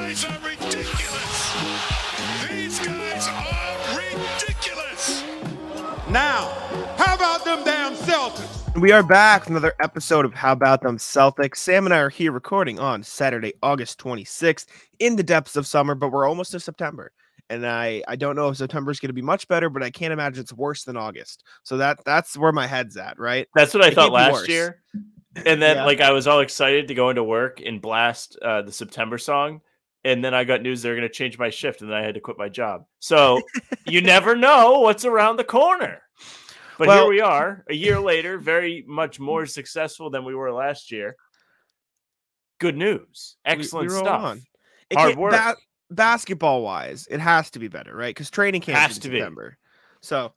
guys are ridiculous. These guys are ridiculous. Now, how about them damn Celtics? We are back with another episode of How About Them Celtics. Sam and I are here recording on Saturday, August 26th, in the depths of summer, but we're almost to September. And I don't know if September is going to be much better, but I can't imagine it's worse than August. So that's where my head's at, right? That's what I thought last worse. year. And then, Yeah. I was all excited to go into work and blast the September song. And then I got news they're going to change my shift, and then I had to quit my job. So you never know what's around the corner. But Well, here we are, a year later, very much more successful than we were last year. Good news. Excellent we roll stuff. on. Hard work. Basketball-wise, it has to be better, right? Because training camp Has is to in be. September. So,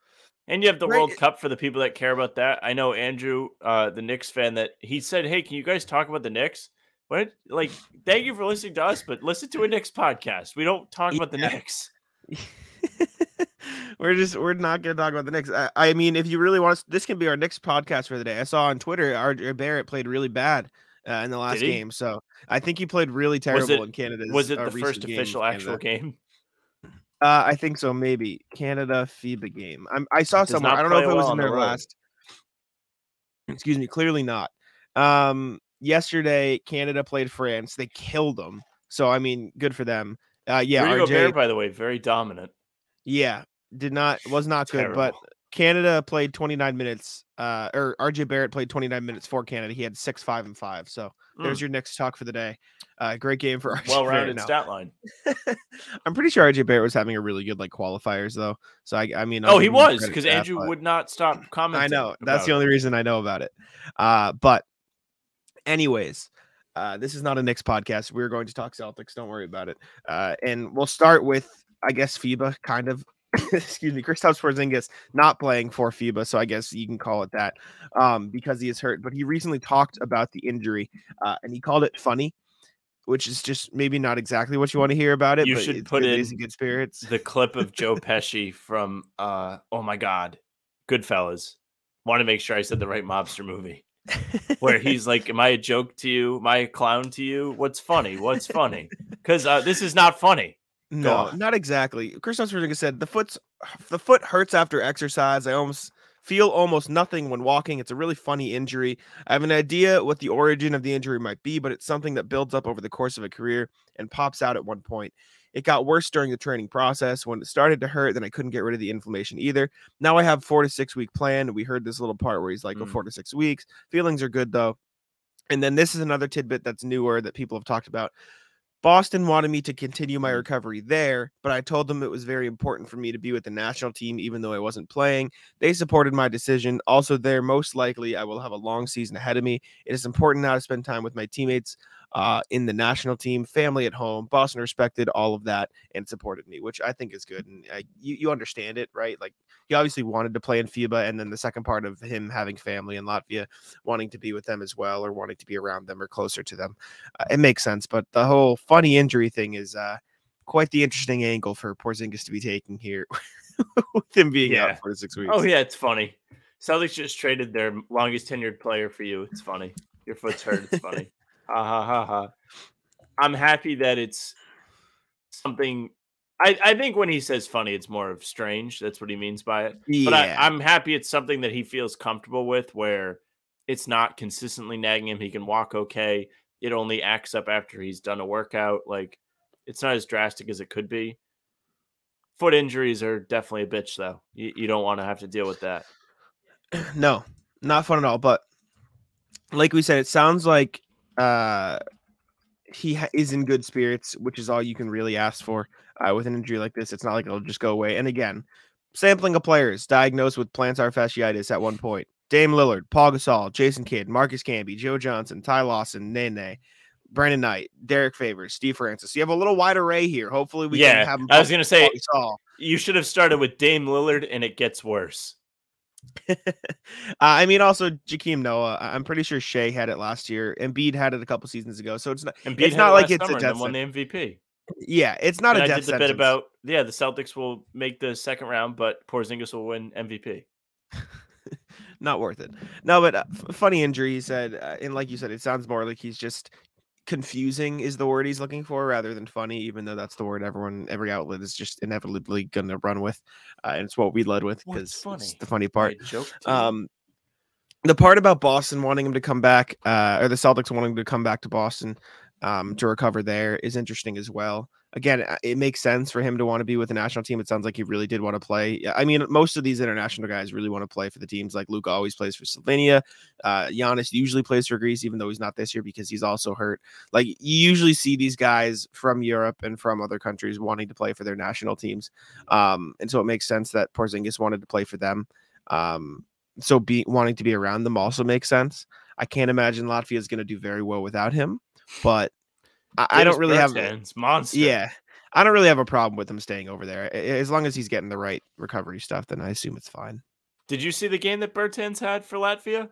And you have the Right. World Cup for the people that care about that. I know Andrew, the Knicks fan, that he said, "Hey, can you guys talk about the Knicks?" What? Thank you for listening to us, but listen to a Knicks podcast. We don't talk about the Yeah. Knicks. we're not going to talk about the Knicks. I mean, if you really want us, this can be our Knicks podcast for the day. I saw on Twitter, RJ Barrett played really bad in the last Did he? game. So I think he played really terrible in Canada. Was it the first official actual game? I think so. Maybe Canada FIBA game. I saw Does somewhere. not I don't know if play it was well in on the their road. last. Excuse me. Clearly not. Yesterday, Canada played France. They killed them. So I mean, good for them. Yeah, Rudy RJ. Gobert, by the way, very dominant. Yeah, was not good. But Terrible. Canada played 29 minutes. Or RJ Barrett played 29 minutes for Canada. He had 6, 5, and 5. So there's your Knicks talk for the day. Great game for RJ Well-rounded Barrett. stat line. I'm pretty sure RJ Barrett was having a really good qualifiers though. So I mean, Oh, he was, because Andrew would not stop commenting. I know. That's about the it. only reason I know about it. But anyways, this is not a Knicks podcast. We're going to talk Celtics. Don't worry about it. And we'll start with, I guess, FIBA kind of. Excuse me, Kristaps Porzingis not playing for FIBA, so I guess you can call it that, because he is hurt. But he recently talked about the injury, and he called it funny, which is just maybe not exactly what you want to hear about it. You but should it's put good, in he's in good spirits. The clip of Joe Pesci from, oh my God, Goodfellas. Want to make sure I said the right mobster movie. Where he's like, "Am I a joke to you? Am I a clown to you? What's funny? What's funny?" Because this is not funny. No, not exactly. Kristaps Porzingis said the foot hurts after exercise. I feel almost nothing when walking. It's a really funny injury. I have an idea what the origin of the injury might be, but it's something that builds up over the course of a career and pops out at one point. It got worse during the training process. When it started to hurt, then I couldn't get rid of the inflammation either. Now I have 4 to 6 week plan. We heard this little part where he's like, 4 to 6 weeks. Feelings are good though. And then this is another tidbit that's newer that people have talked about. Boston wanted me to continue my recovery there, but I told them it was very important for me to be with the national team, even though I wasn't playing. They supported my decision. Also, there, most likely, I will have a long season ahead of me. It is important now to spend time with my teammates in the national team, family at home. Boston respected all of that and supported me, which I think is good. And you understand it, right? Like, he obviously wanted to play in FIBA, and then the second part of him having family in Latvia, wanting to be with them as well, or wanting to be around them or closer to them. It makes sense, but the whole funny injury thing is quite the interesting angle for Porzingis to be taking here with him being out 4 to 6 weeks. Oh yeah, it's funny. Celtics just traded their longest tenured player for you. It's funny. Your foot's hurt. It's funny. Ha ha ha ha. I'm happy that it's something. I think when he says funny, it's more of strange. That's what he means by it. Yeah. But I'm happy it's something that he feels comfortable with, where it's not consistently nagging him. He can walk okay. It only acts up after he's done a workout. Like, it's not as drastic as it could be. Foot injuries are definitely a bitch, though. You don't want to have to deal with that. No, not fun at all. But like we said, it sounds like he is in good spirits, which is all you can really ask for with an injury like this. It's not like it'll just go away. And again, sampling of players diagnosed with plantar fasciitis at one point. Dame Lillard, Paul Gasol, Jason Kidd, Marcus Camby, Joe Johnson, Ty Lawson, Nene, Brandon Knight, Derek Favors, Steve Francis. You have a little wide array here. Hopefully we can have him. I was going to say, Paul Gasol. You should have started with Dame Lillard, and it gets worse. I mean, also Jakeem Noah. I'm pretty sure Shea had it last year. Embiid had it a couple seasons ago. So it's not. Embiid it's had not it like last it's summer a death and won the sentence. MVP. Yeah, it's not And a I death did the sentence. bit about the Celtics will make the second round, but Porzingis will win MVP. Not worth it. No, but funny injury. He said, and like you said, it sounds more like he's just confusing is the word he's looking for rather than funny, even though that's the word every outlet is just inevitably going to run with. And it's what we led with because it's the funny part. The part about Boston wanting him to come back, or the Celtics wanting to come back to Boston to recover there is interesting as well. Again, it makes sense for him to want to be with the national team. It sounds like he really did want to play. I mean, most of these international guys really want to play for the teams. Like Luka always plays for Slovenia. Giannis usually plays for Greece, even though he's not this year because he's also hurt. Like you usually see these guys from Europe and from other countries wanting to play for their national teams. And so it makes sense that Porzingis wanted to play for them. So wanting to be around them also makes sense. I can't imagine Latvia is going to do very well without him, but I don't really have monster. Yeah, I don't really have a problem with him staying over there as long as he's getting the right recovery stuff. Then I assume it's fine. Did you see the game that Bertans had for Latvia?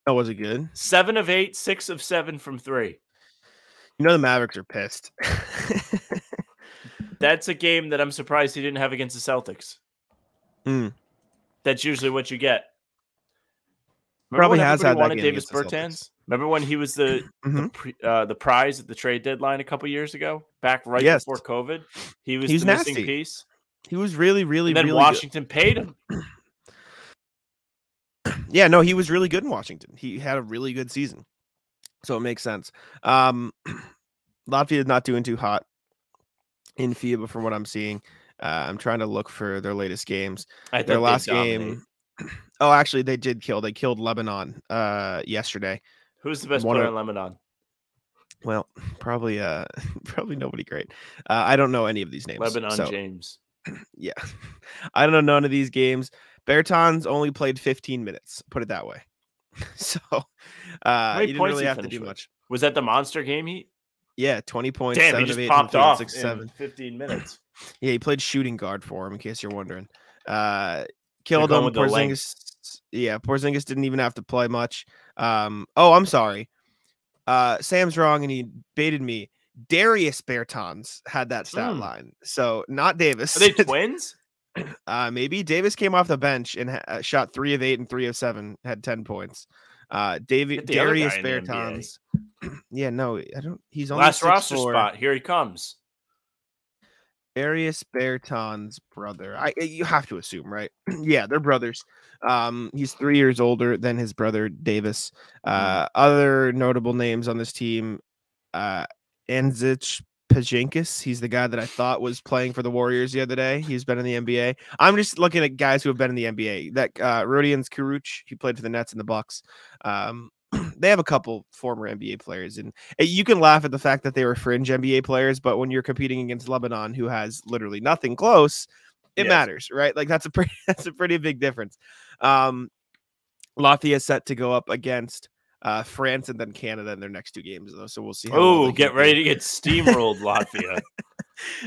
Oh, was it good? 7 of 8, 6 of 7 from 3. You know the Mavericks are pissed. That's a game that I'm surprised he didn't have against the Celtics. That's usually what you get. Probably has had wanted Davis Bertans. Remember when he was the prize at the trade deadline a couple years ago, back before COVID? He was the missing piece. He was really, really, and then really Washington paid him. Yeah, no, he was really good in Washington. He had a really good season, so it makes sense. Latvia is not doing too hot in FIBA from what I'm seeing. I'm trying to look for their latest games. Their last game. Oh, actually, they did kill. They killed Lebanon yesterday. Who's the best player in Lebanon? Well, probably nobody great. I don't know any of these names. Lebanon James. Yeah. I don't know none of these games. Bertans only played 15 minutes, put it that way. So he didn't really have to do much. Was that the monster game? Yeah, 20 points. Damn, 7 he just of 8 popped off 6, in 7. 15 minutes. Yeah, he played shooting guard for him, in case you're wondering. Killed him. Porzingis. Yeah, Porzingis didn't even have to play much. I'm sorry. Sam's wrong, and he baited me. Darius Bertans had that stat line, so not Davis. Are they twins? Maybe Davis came off the bench and shot 3 of 8 and 3 of 7, had 10 points. Darius Bertans. Yeah, no, I don't. He's only last roster spot. Here he comes. Darius Bertans' brother. You have to assume, right? Yeah, they're brothers. He's 3 years older than his brother Davis. Other notable names on this team, Kristaps Porzingis. He's the guy that I thought was playing for the Warriors the other day. He's been in the NBA. I'm just looking at guys who have been in the NBA. That Rodions Kuruc, he played for the Nets and the Bucks. They have a couple former NBA players, and you can laugh at the fact that they were fringe NBA players, but when you're competing against Lebanon, who has literally nothing close, it matters, right? Like that's a pretty big difference. Latvia is set to go up against France and then Canada in their next 2 games, though. So we'll see. Get ready to get steamrolled, Latvia.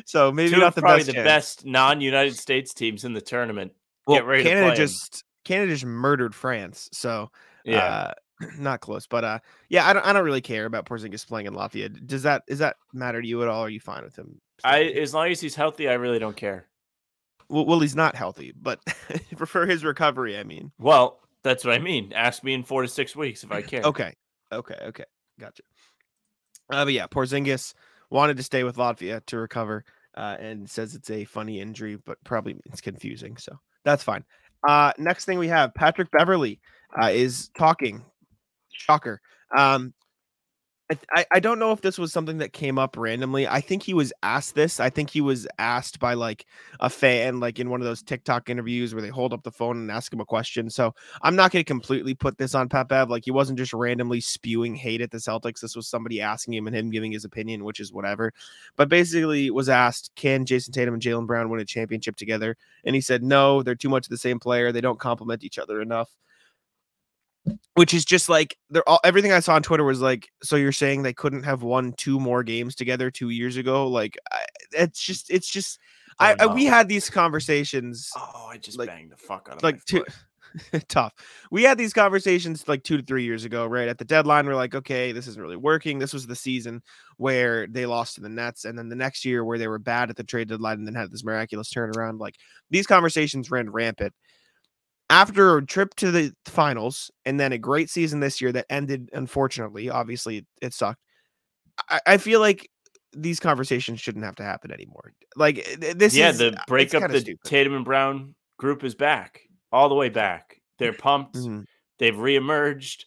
So maybe not probably the best non-United States teams in the tournament. Well, get ready Canada to Canada just murdered France, so yeah. Not close, but yeah, I don't really care about Porzingis playing in Latvia. Does that matter to you at all? Or are you fine with him? As long as he's healthy, I really don't care. Well, he's not healthy, but for his recovery, I mean. Well, that's what I mean. Ask me in 4 to 6 weeks if I care. Okay, gotcha. But yeah, Porzingis wanted to stay with Latvia to recover, and says it's a funny injury, but probably it's confusing, so that's fine. Next thing we have Patrick Beverley is talking. Shocker. I don't know if this was something that came up randomly. I think he was asked this. I think he was asked by like a fan, like in one of those TikTok interviews where they hold up the phone and ask him a question. So I'm not going to completely put this on Pat Bev. Like he wasn't just randomly spewing hate at the Celtics. This was somebody asking him and him giving his opinion, which is whatever. But basically was asked, can Jayson Tatum and Jaylen Brown win a championship together? And he said, no, they're too much of the same player. They don't complement each other enough. Which is just like everything I saw on Twitter was like, so you're saying they couldn't have won 2 more games together 2 years ago? Like, it's just. We had these conversations. Oh, I just banged the fuck out of like my foot. Tough. We had these conversations like 2 to 3 years ago, right at the deadline. We're like, okay, this isn't really working. This was the season where they lost to the Nets, and then the next year where they were bad at the trade deadline and then had this miraculous turnaround. Like these conversations ran rampant. After a trip to the finals and then a great season this year that ended, unfortunately, obviously it sucked. I feel like these conversations shouldn't have to happen anymore. Like this is the breakup, the stupid. Tatum and Brown group is back, all the way back. They're pumped. Mm-hmm. They've reemerged.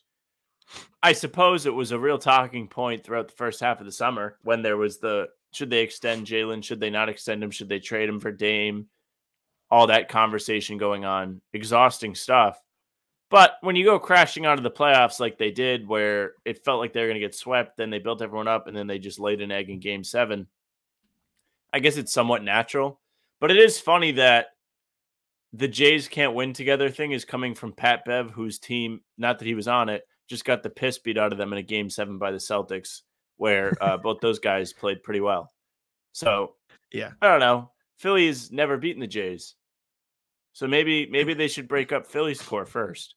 I suppose it was a real talking point throughout the first half of the summer when there was should they extend Jalen? Should they not extend him? Should they trade him for Dame? All that conversation going on. Exhausting stuff. But when you go crashing out of the playoffs like they did, where it felt like they were going to get swept, then they built everyone up, and then they just laid an egg in Game 7, I guess it's somewhat natural. But it is funny that the Jays can't win together thing is coming from Pat Bev, whose team, not that he was on it, just got the piss beat out of them in a Game 7 by the Celtics, where both those guys played pretty well. So, yeah, I don't know. Philly's never beaten the Jays. So maybe they should break up Philly's core first.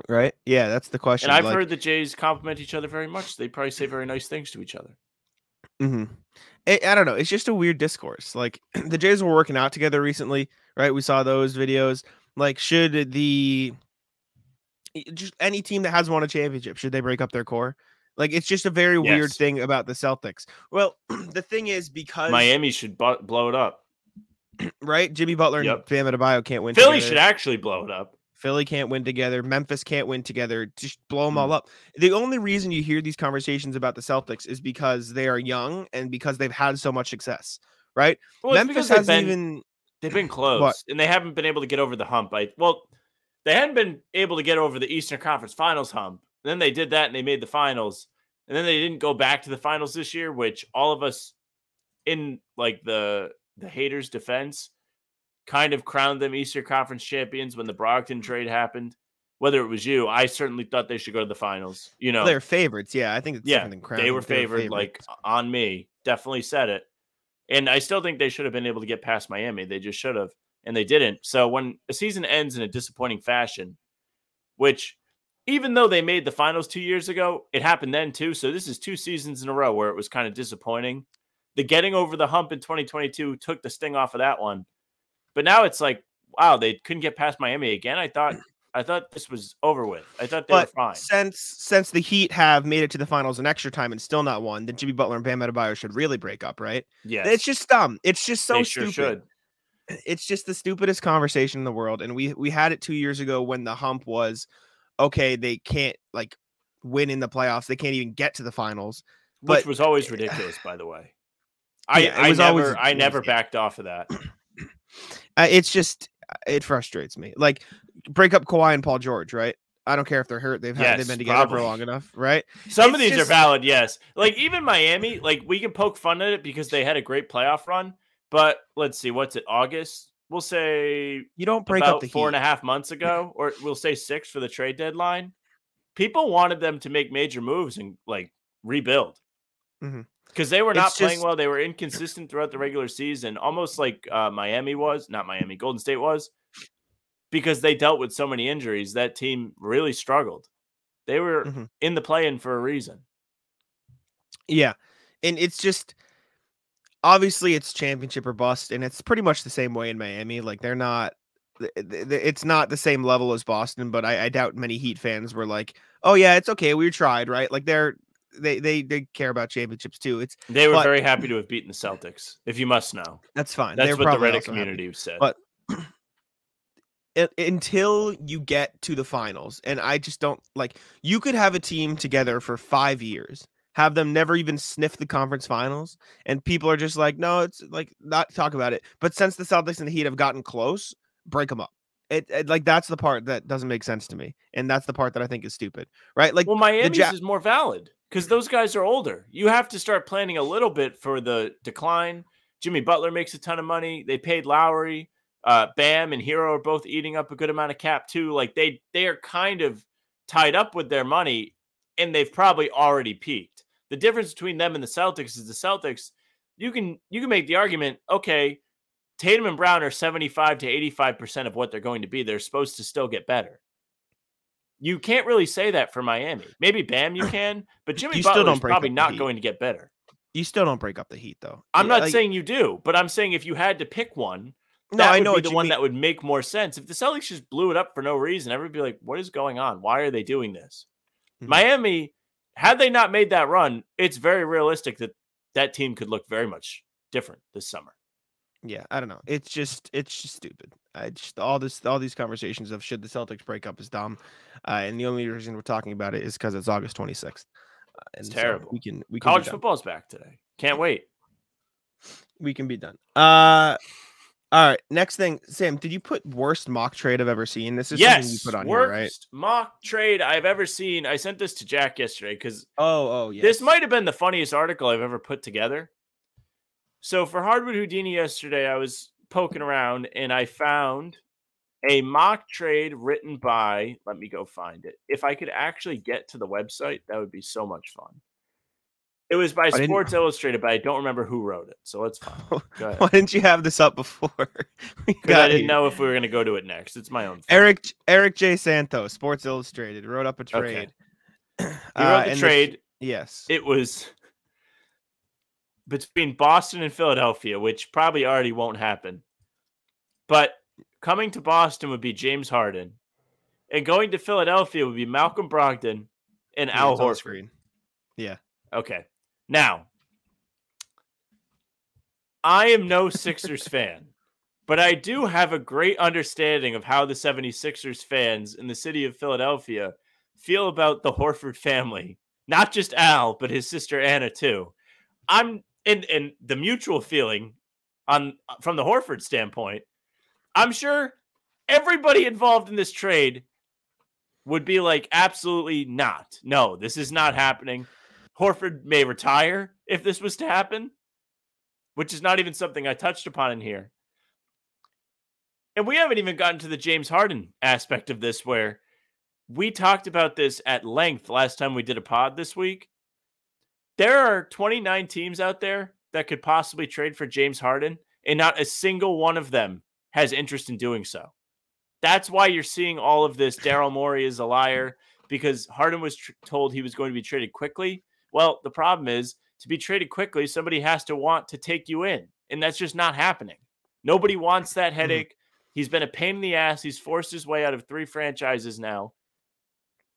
Right? Yeah, that's the question. And I've heard the Jays compliment each other very much. They probably say very nice things to each other. Mm-hmm. I don't know. It's just a weird discourse. Like the Jays were working out together recently, right? We saw those videos. Like, should just any team that has won a championship, should they break up their core? Like, it's just a very weird thing about the Celtics. Well, the thing is, because Miami should blow it up, right? Jimmy Butler and Bam Adebayo can't win. Philly should actually blow it up. Philly can't win together. Memphis can't win together. Just blow them all up. The only reason you hear these conversations about the Celtics is because they are young and because they've had so much success, right? Well, Memphis hasn't they've been close, and they haven't been able to get over the hump. They hadn't been able to get over the Eastern Conference Finals hump. And then they did that, and they made the finals. And then they didn't go back to the finals this year, which all of us in like the haters' defense kind of crowned them Eastern Conference champions when the Brogdon trade happened. Whether it was you, I certainly thought they should go to the finals. You know, they're favorites. Yeah, I think it's different than crowned. They were favored, like on me. Definitely said it. And I still think they should have been able to get past Miami. They just should have, and they didn't. So when a season ends in a disappointing fashion, which even though they made the finals 2 years ago, it happened then too. So this is 2 seasons in a row where it was kind of disappointing. The getting over the hump in 2022 took the sting off of that one. But now it's like, wow, they couldn't get past Miami again. I thought this was over with. I thought they were fine. Since the Heat have made it to the finals in extra time and still not won, then Jimmy Butler and Bam Adebayo should really break up, right? Yeah, it's just dumb. It's just so stupid. Sure should. It's just the stupidest conversation in the world. And we had it 2 years ago when the hump was, okay, they can't like win in the playoffs. They can't even get to the finals, which was always ridiculous, by the way. I never backed off of that. It frustrates me. Like, break up Kawhi and Paul George, right? I don't care if they're hurt. They've been together for long enough, right? Some of these are valid, yes. Like even Miami, like we can poke fun at it because they had a great playoff run. But let's see, what's it? August? We'll say you don't break about up the 4.5 months ago, or we'll say 6 for the trade deadline. People wanted them to make major moves and like rebuild. Mm-hmm. Because they were not playing well. They were inconsistent throughout the regular season, almost like Golden State was, because they dealt with so many injuries. That team really struggled. They were in the play-in for a reason. Yeah. And it's just, obviously it's championship or bust, and it's pretty much the same way in Miami. Like it's not the same level as Boston, but I doubt many Heat fans were like, oh yeah, it's okay, we tried, right? Like they care about championships too. They were very happy to have beaten the Celtics, if you must know. That's fine. That's what the Reddit community said. But until you get to the finals, and I just don't like, you could have a team together for 5 years, have them never even sniff the conference finals, and people are just like, no, it's like not talk about it. But since the Celtics and the Heat have gotten close, break them up. It like that's the part that doesn't make sense to me, and that's the part that I think is stupid, right? Like, well, Miami's is more valid because those guys are older. You have to start planning a little bit for the decline. Jimmy Butler makes a ton of money. They paid Lowry. Bam and Hero are both eating up a good amount of cap too. Like they are kind of tied up with their money, and they've probably already peaked. The difference between them and the Celtics is the Celtics, you can make the argument, okay, Tatum and Brown are 75 to 85% of what they're going to be. They're supposed to still get better. You can't really say that for Miami. Maybe Bam you can, but Jimmy Butler is probably not going to get better. You still don't break up the Heat, though. I'm not saying you do, but I'm saying if you had to pick one, that would be the one that would make more sense. If the Celtics just blew it up for no reason, everybody would be like, what is going on? Why are they doing this? Mm-hmm. Miami had they not made that run, it's very realistic that that team could look very much different this summer. Yeah, I don't know. It's just stupid. All these conversations of should the Celtics break up is dumb, and the only reason we're talking about it is because it's August 26th. It's terrible. So we can College football's back today. Can't wait. We can be done. All right. Next thing, Sam, did you put worst mock trade I've ever seen? This is something you put on here, right? Worst mock trade I've ever seen. I sent this to Jack yesterday because yes. This might have been the funniest article I've ever put together. So for Hardwood Houdini yesterday, I was poking around and I found a mock trade written by, let me go find it. If I could actually get to the website, that would be so much fun. It was by Sports Illustrated, but I don't remember who wrote it. So let's find it. Go ahead. Why didn't you have this up before? Because I didn't know if we were going to go to it next. It's my own thing. Eric J. Santos, Sports Illustrated, wrote up a trade. Okay. He wrote the trade. Yes. It was between Boston and Philadelphia, which probably already won't happen. But coming to Boston would be James Harden. And going to Philadelphia would be Malcolm Brogdon and Al Horford. Yeah. Okay. Now, I am no Sixers fan, but I do have a great understanding of how the 76ers fans in the city of Philadelphia feel about the Horford family. Not just Al, but his sister Anna too. I'm in the mutual feeling from the Horford standpoint. I'm sure everybody involved in this trade would be like, absolutely not. No, this is not happening. Horford may retire if this was to happen, which is not even something I touched upon in here. And we haven't even gotten to the James Harden aspect of this, where we talked about this at length last time we did a pod this week. There are 29 teams out there that could possibly trade for James Harden, and not a single one of them has interest in doing so. That's why you're seeing all of this. Daryl Morey is a liar because Harden was told he was going to be traded quickly. Well, the problem is, to be traded quickly, somebody has to want to take you in, and that's just not happening. Nobody wants that headache. He's been a pain in the ass. He's forced his way out of 3 franchises now,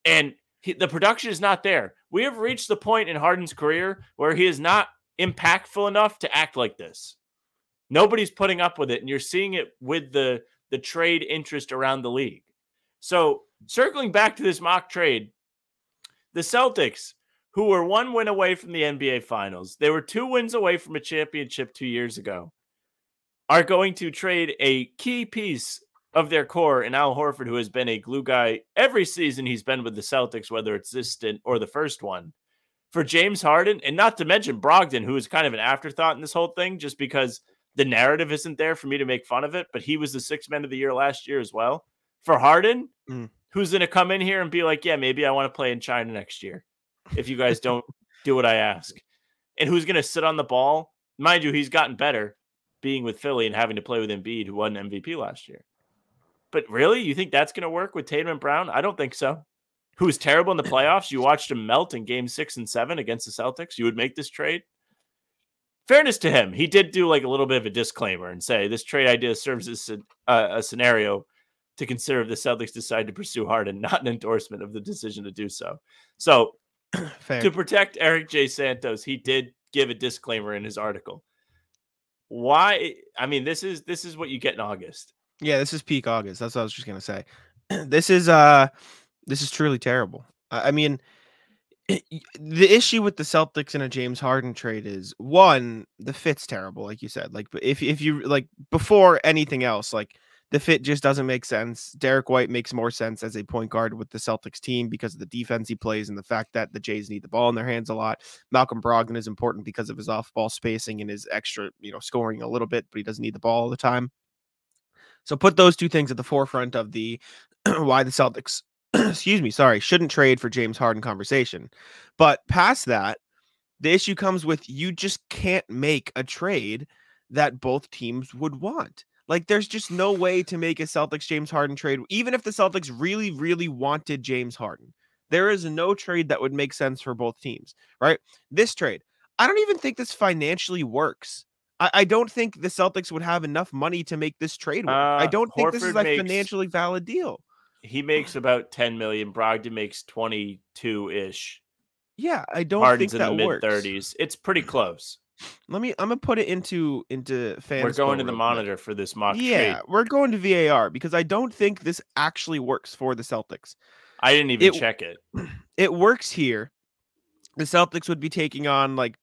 and the production is not there. We have reached the point in Harden's career where he is not impactful enough to act like this. Nobody's putting up with it, and you're seeing it with the trade interest around the league. So, circling back to this mock trade, the Celtics, who were 1 win away from the NBA Finals, they were 2 wins away from a championship 2 years ago, are going to trade a key piece of their core in Al Horford, who has been a glue guy every season he's been with the Celtics, whether it's this stint or the first one, for James Harden, and not to mention Brogdon, who is kind of an afterthought in this whole thing, just because the narrative isn't there for me to make fun of it, but he was the 6th man of the year last year as well. For Harden, who's going to come in here and be like, yeah, maybe I want to play in China next year if you guys don't do what I ask. And who's going to sit on the ball? Mind you, he's gotten better being with Philly and having to play with Embiid, who won MVP last year. But really, you think that's going to work with Tatum and Brown? I don't think so. Who was terrible in the playoffs? You watched him melt in game 6 and 7 against the Celtics. You would make this trade? Fairness to him, he did do like a little bit of a disclaimer and say this trade idea serves as a scenario to consider if the Celtics decide to pursue Harden, not an endorsement of the decision to do so. So to protect Eric J. Santos, he did give a disclaimer in his article. Why? I mean, this is what you get in August. Yeah, this is peak August. That's what I was just gonna say. This is truly terrible. I mean, the issue with the Celtics in a James Harden trade is, one, the fit's terrible, like you said. Like if you like, before anything else, like the fit just doesn't make sense. Derek White makes more sense as a point guard with the Celtics team because of the defense he plays and the fact that the Jays need the ball in their hands a lot. Malcolm Brogdon is important because of his off-ball spacing and his extra, scoring a little bit, but he doesn't need the ball all the time. So put those two things at the forefront of the why the Celtics, shouldn't trade for James Harden conversation. But past that, the issue comes with you just can't make a trade that both teams would want. Like, there's just no way to make a Celtics-James Harden trade, even if the Celtics really, really wanted James Harden. There is no trade that would make sense for both teams, right? This trade, I don't even think this financially works. I don't think the Celtics would have enough money to make this trade work. I don't think this is a financially valid deal. He makes about $10 million. Brogdon makes 22-ish. Yeah, I don't Harden's think in the that works. mid-30s. It's pretty close. I'm gonna put it into Fanspo. We're going to the real quick. monitor for this mock trade. Yeah, we're going to VAR because I don't think this actually works for the Celtics. I didn't even check it. It works here. The Celtics would be taking on like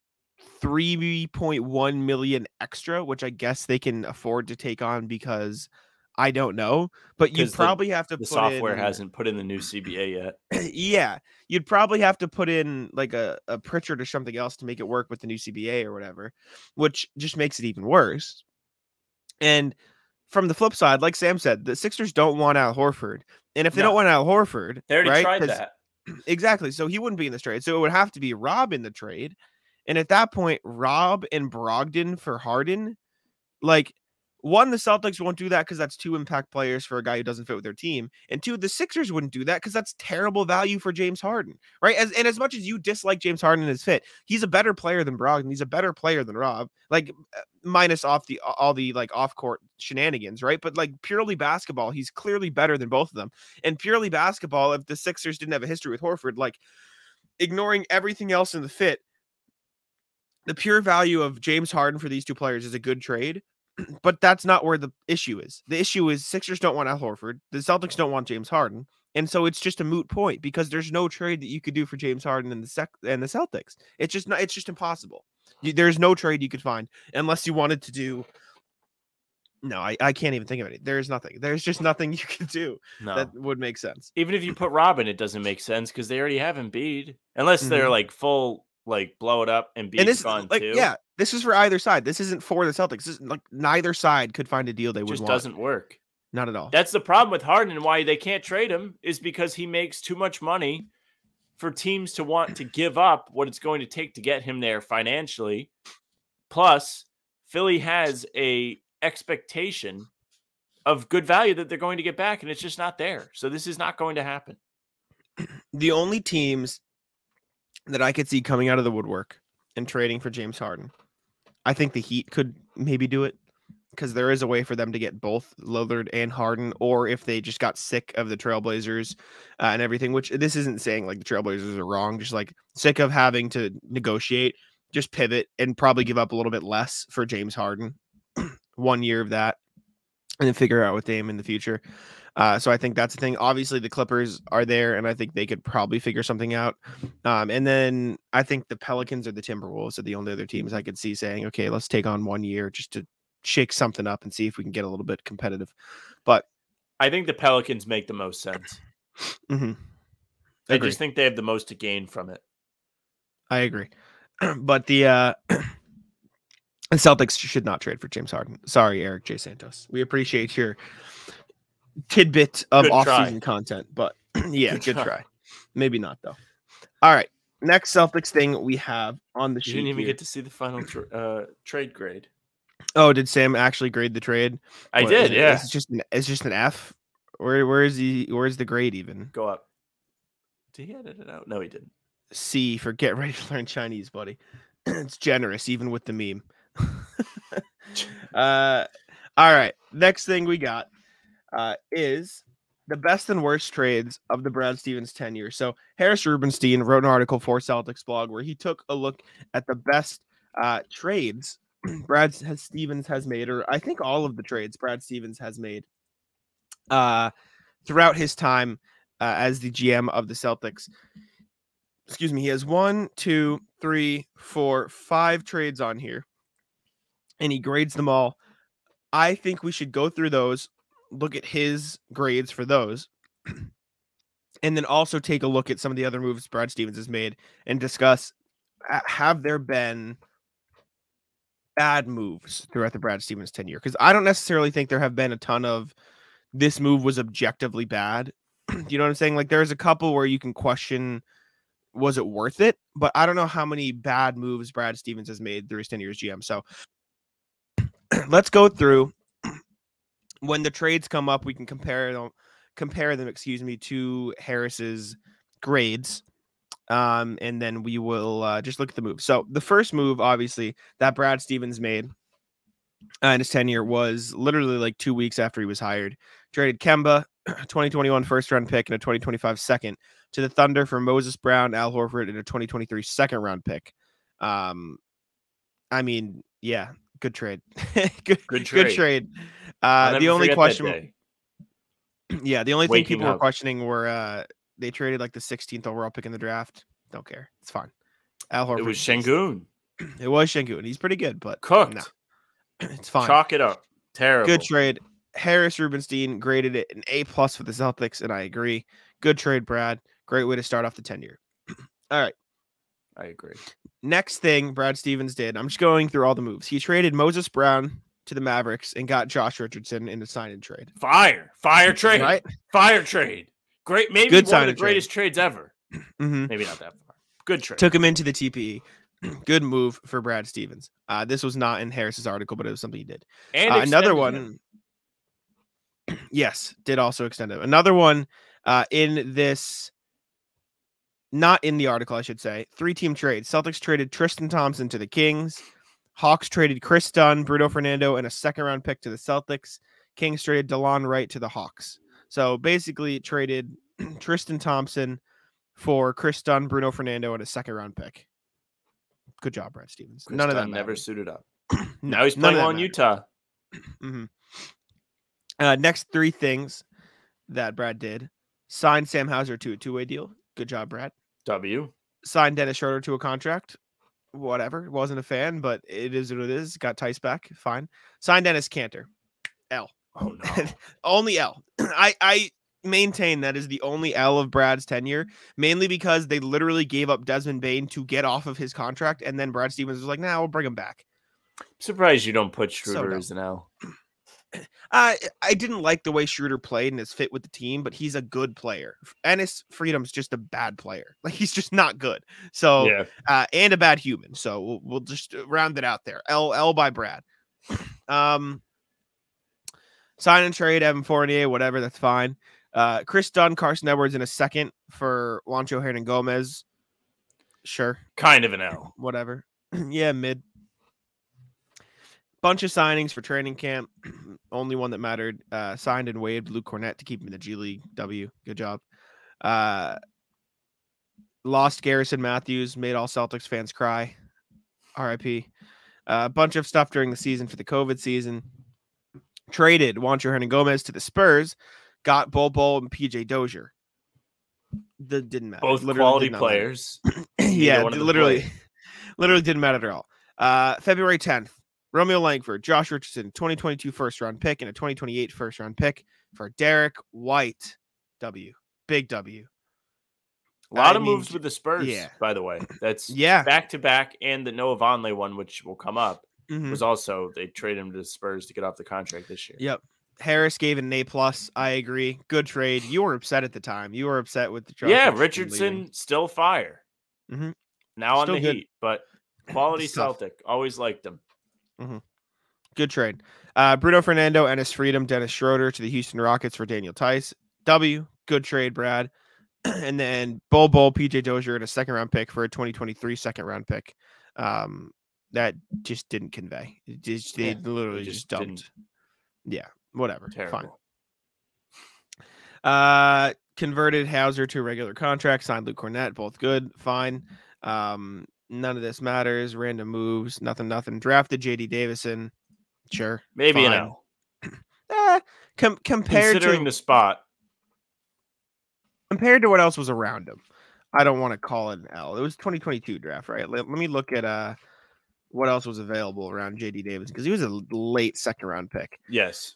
3.1 million extra, which I guess they can afford to take on because I don't know. But you'd probably have to the put software in, hasn't put in the new CBA yet. Yeah, you'd probably have to put in like a Pritchard or something else to make it work with the new CBA or whatever, which just makes it even worse. And from the flip side, like Sam said, the Sixers don't want Al Horford. And if they don't want Al Horford, they already tried that. Exactly. So he wouldn't be in this trade. So it would have to be Rob in the trade. And at that point, Rob and Brogdon for Harden, like, one, the Celtics won't do that because that's 2 impact players for a guy who doesn't fit with their team. And 2, the Sixers wouldn't do that because that's terrible value for James Harden, right? And as much as you dislike James Harden and his fit, he's a better player than Brogdon. He's a better player than Rob, like minus all the like off-court shenanigans, right? But like purely basketball, he's clearly better than both of them. And purely basketball, if the Sixers didn't have a history with Horford, like ignoring everything else in the fit, the pure value of James Harden for these 2 players is a good trade. But that's not where the issue is. The issue is Sixers don't want Al Horford. The Celtics don't want James Harden. And so it's just a moot point because there's no trade that you could do for James Harden and the Celtics. It's just impossible. There's no trade you could find unless you wanted to do. No, I can't even think of it. There's nothing. There's just nothing you can do that would make sense. Even if you put Robin, it doesn't make sense because they already have Embiid. Unless they're like full, like blow it up and be gone too. Yeah, this is for either side. This isn't for the Celtics. This is like neither side could find a deal they would want. Just doesn't work. Not at all. That's the problem with Harden and why they can't trade him is because he makes too much money for teams to want to give up what it's going to take to get him there financially. Plus, Philly has a expectation of good value that they're going to get back, and it's just not there. So this is not going to happen. The only teams that I could see coming out of the woodwork and trading for James Harden, I think the Heat could maybe do it because there is a way for them to get both Lillard and Harden, or if they just got sick of the Trailblazers and everything, which this isn't saying like the Trailblazers are wrong, just like sick of having to negotiate, just pivot and probably give up a little bit less for James Harden, 1 year of that, and then figure out with Dame in the future. So I think that's the thing. Obviously, the Clippers are there, and I think they could probably figure something out. And then I think the Pelicans or the Timberwolves are the only other teams I could see saying, okay, let's take on 1 year just to shake something up and see if we can get a little bit competitive. But I think the Pelicans make the most sense. I just think they have the most to gain from it. I agree. But the Celtics should not trade for James Harden. Sorry, Eric J. Santos. We appreciate your tidbit of off-season content, but yeah, good try. Maybe not though. All right, next Celtics thing we have on the sheet. You didn't even get to see the final trade grade. Oh, did Sam actually grade the trade? I did. Yeah, it's just an F. Where is he? Where's the grade even? Go up. Did he edit it out? No, he didn't. C for get ready to learn Chinese, buddy. It's generous, even with the meme. All right, next thing we got is the best and worst trades of the Brad Stevens tenure. So Harris Rubenstein wrote an article for Celtics blog where he took a look at the best trades Brad Stevens has made, or I think all of the trades Brad Stevens has made throughout his time as the GM of the Celtics. Excuse me. He has 1, 2, 3, 4, 5 trades on here, and he grades them all. I think we should go through those, look at his grades for those, and then also take a look at some of the other moves Brad Stevens has made and discuss, have there been bad moves throughout the Brad Stevens tenure? Because I don't necessarily think there have been a ton of this move was objectively bad. Do you know what I'm saying? Like there's a couple where you can question, was it worth it? But I don't know how many bad moves Brad Stevens has made through his tenure as GM. So let's go through. When the trades come up, we can compare them, to Harris's grades. And then we will just look at the move. So the first move, obviously, that Brad Stevens made in his tenure was literally like 2 weeks after he was hired. Traded Kemba, 2021 first round pick, and a 2025 second to the Thunder for Moses Brown, Al Horford, and a 2023 second-round pick. I mean, yeah, good trade. Good trade. The only question, yeah, the only thing people were questioning were they traded like the 16th overall pick in the draft. Don't care. It's fine. Al Horford. It was Şengün. It was Şengün. He's pretty good, but cooked. No, it's fine. Chalk it up. Terrible. Good trade. Harris Rubenstein graded it an A+ for the Celtics, and I agree. Good trade, Brad. Great way to start off the tenure. All right. I agree. Next thing Brad Stevens did, I'm just going through all the moves. He traded Moses Brown to the Mavericks and got Josh Richardson in a sign-and trade. Fire trade. Right? Fire trade. Great. Maybe good one of the greatest trades ever. Mm-hmm. Maybe not that far. Good trade. Took him into the TPE. Good move for Brad Stevens. This was not in Harris's article, but it was something he did. And another one. Yes, did also extend him. Another one in this, not in the article, I should say. 3-team trade. Celtics traded Tristan Thompson to the Kings. Hawks traded Chris Dunn, Bruno Fernando, and a second-round pick to the Celtics. Kings traded DeLon Wright to the Hawks. So basically traded Tristan Thompson for Chris Dunn, Bruno Fernando, and a second-round pick. Good job, Brad Stevens. Chris None of Dunn that never suited up. Now he's playing on Utah. Mm-hmm. Next 3 things that Brad did. Signed Sam Hauser to a 2-way deal. Good job, Brad. W. Signed Dennis Schroeder to a contract. Whatever. Wasn't a fan, but it is what it is. Got Tice back. Fine. Signed Dennis Cantor. L. Oh, no. Only L. I maintain that is the only L of Brad's tenure, mainly because they literally gave up Desmond Bane to get off of his contract, and then Brad Stevens was like, nah, we'll bring him back. I'm surprised you don't put Schroeder as an L. I didn't like the way Schroeder played and his fit with the team, but he's a good player. Ennis Freedom's just a bad player. Like, he's just not good. So, yeah. And a bad human. So we'll just round it out there. L by Brad. Sign and trade, Evan Fournier, whatever, that's fine. Chris Dunn, Carson Edwards in a second for Juancho Hernan-Gomez. Sure. Kind of an L. Whatever. Yeah, mid. Bunch of signings for training camp. Only one that mattered. Signed and waived Luke Cornett to keep him in the G League. W. Good job. Lost Garrison Matthews. Made all Celtics fans cry. RIP. A bunch of stuff during the season for the COVID season. Traded Juancho Hernan-Gomez to the Spurs. Got Bol and PJ Dozier. That didn't matter. Both quality players. Yeah, literally didn't matter at all. February 10th. Romeo Langford, Josh Richardson, 2022 first-round pick, and a 2028 first-round pick for Derek White. W. Big W. A lot of moves with the Spurs, by the way. That's yeah, back-to-back, and the Noah Vonleh one, which will come up, was also, they traded him to the Spurs to get off the contract this year. Yep. Harris gave it an A+. I agree. Good trade. You were upset at the time. You were upset with the trade. Yeah, Richardson still fire. Mm-hmm. Now still on the good. Heat, but quality Celtic. Always liked him. Mm-hmm. Good trade. Bruno Fernando, Ennis Freedom, Dennis Schroeder to the Houston Rockets for Daniel Tice. W. Good trade, Brad. And then Bol, PJ Dozier, and a second-round pick for a 2023 second-round pick. That just didn't convey. They literally just dumped. Didn't. Yeah, whatever. Terrible. Fine. Converted Hauser to a regular contract. Signed Luke Cornett. Both good. Fine. None of this matters. Random moves. Nothing. Drafted JD Davison. Sure. Maybe fine. an L. Compared Considering the spot. Compared to what else was around him, I don't want to call it an L. It was 2022 draft, right? Let me look at what else was available around JD Davison, because he was a late second-round pick. Yes.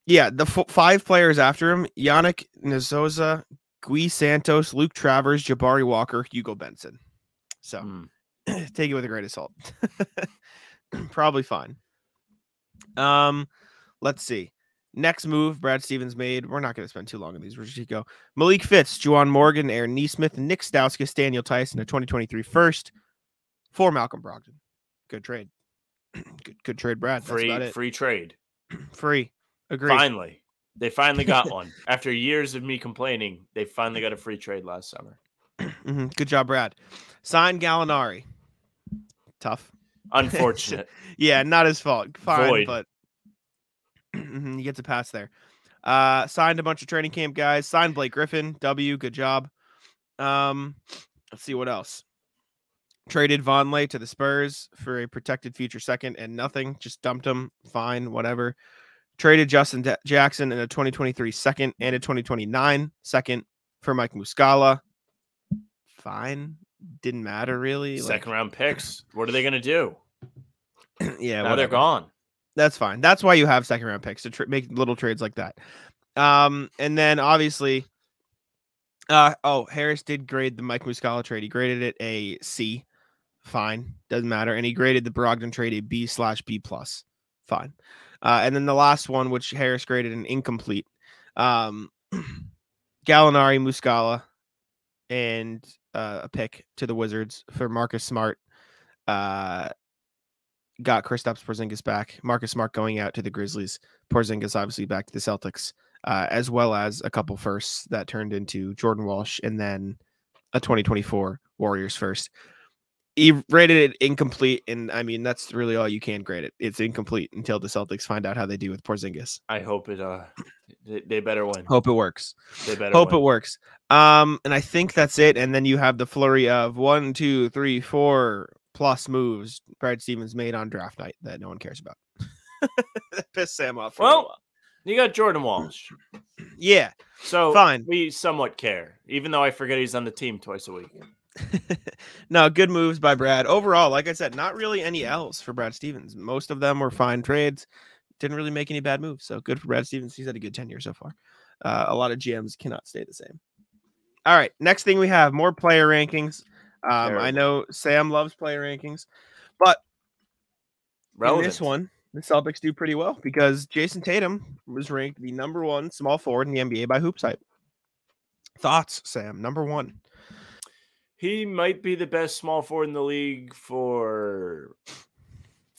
Yeah, the 5 players after him: Yannick Nzosa, Gui Santos, Luke Travers, Jabari Walker, Hugo Benson. So take it with a grain of salt. Probably fine. Let's see. Next move Brad Stevens made. We're not going to spend too long on these. We're just going to go. Malik Fitz, Juwan Morgan, Aaron Nesmith, Nick Stauskas, Daniel Tice, and a 2023 first for Malcolm Brogdon. Good trade. Good trade, Brad. That's about it. Free trade. Free. Agreed. Finally. They finally got one. After years of me complaining, they finally got a free trade last summer. Good job, Brad. Signed Gallinari. Tough. Unfortunate. Yeah, not his fault. Fine, Void. But he gets a pass there. Signed a bunch of training camp guys. Signed Blake Griffin. W. Good job. Let's see what else. Traded Vonleh to the Spurs for a protected future second and nothing. Just dumped him. Fine, whatever. Traded Justin Jackson in a 2023 second and a 2029 second for Mike Muscala. Fine. Didn't matter really. Second round picks. What are they going to do? Yeah, now they're gone. That's fine. That's why you have second round picks to make little trades like that. And then obviously, Harris did grade the Mike Muscala trade. He graded it a C. Fine. Doesn't matter. And he graded the Brogdon trade a B/B+. Fine. And then the last one, which Harris graded an incomplete. Gallinari, Muscala, and a pick to the Wizards for Marcus Smart. Got Kristaps Porzingis back. Marcus Smart going out to the Grizzlies. Porzingis obviously back to the Celtics, as well as a couple firsts that turned into Jordan Walsh and then a 2024 Warriors first. He rated it incomplete, and I mean that's really all you can grade it. It's incomplete until the Celtics find out how they do with Porzingis. I hope it. They better win. Hope it works. They better hope win. It works. And I think that's it. And then you have the flurry of 1, 2, 3, 4 plus moves Brad Stevens made on draft night that no one cares about. That pissed Sam off. Well, you got Jordan Walsh. Yeah. So fine. We somewhat care, even though I forget he's on the team twice a week. No, good moves by Brad. Overall, like I said, not really any L's for Brad Stevens. Most of them were fine trades. Didn't really make any bad moves. So good for Brad Stevens. He's had a good tenure so far. A lot of GMs cannot stay the same. All right. Next thing we have more player rankings. I know Sam loves player rankings, but in this one, the Celtics do pretty well because Jayson Tatum was ranked the #1 small forward in the NBA by HoopsHype. Thoughts, Sam? #1. He might be the best small forward in the league for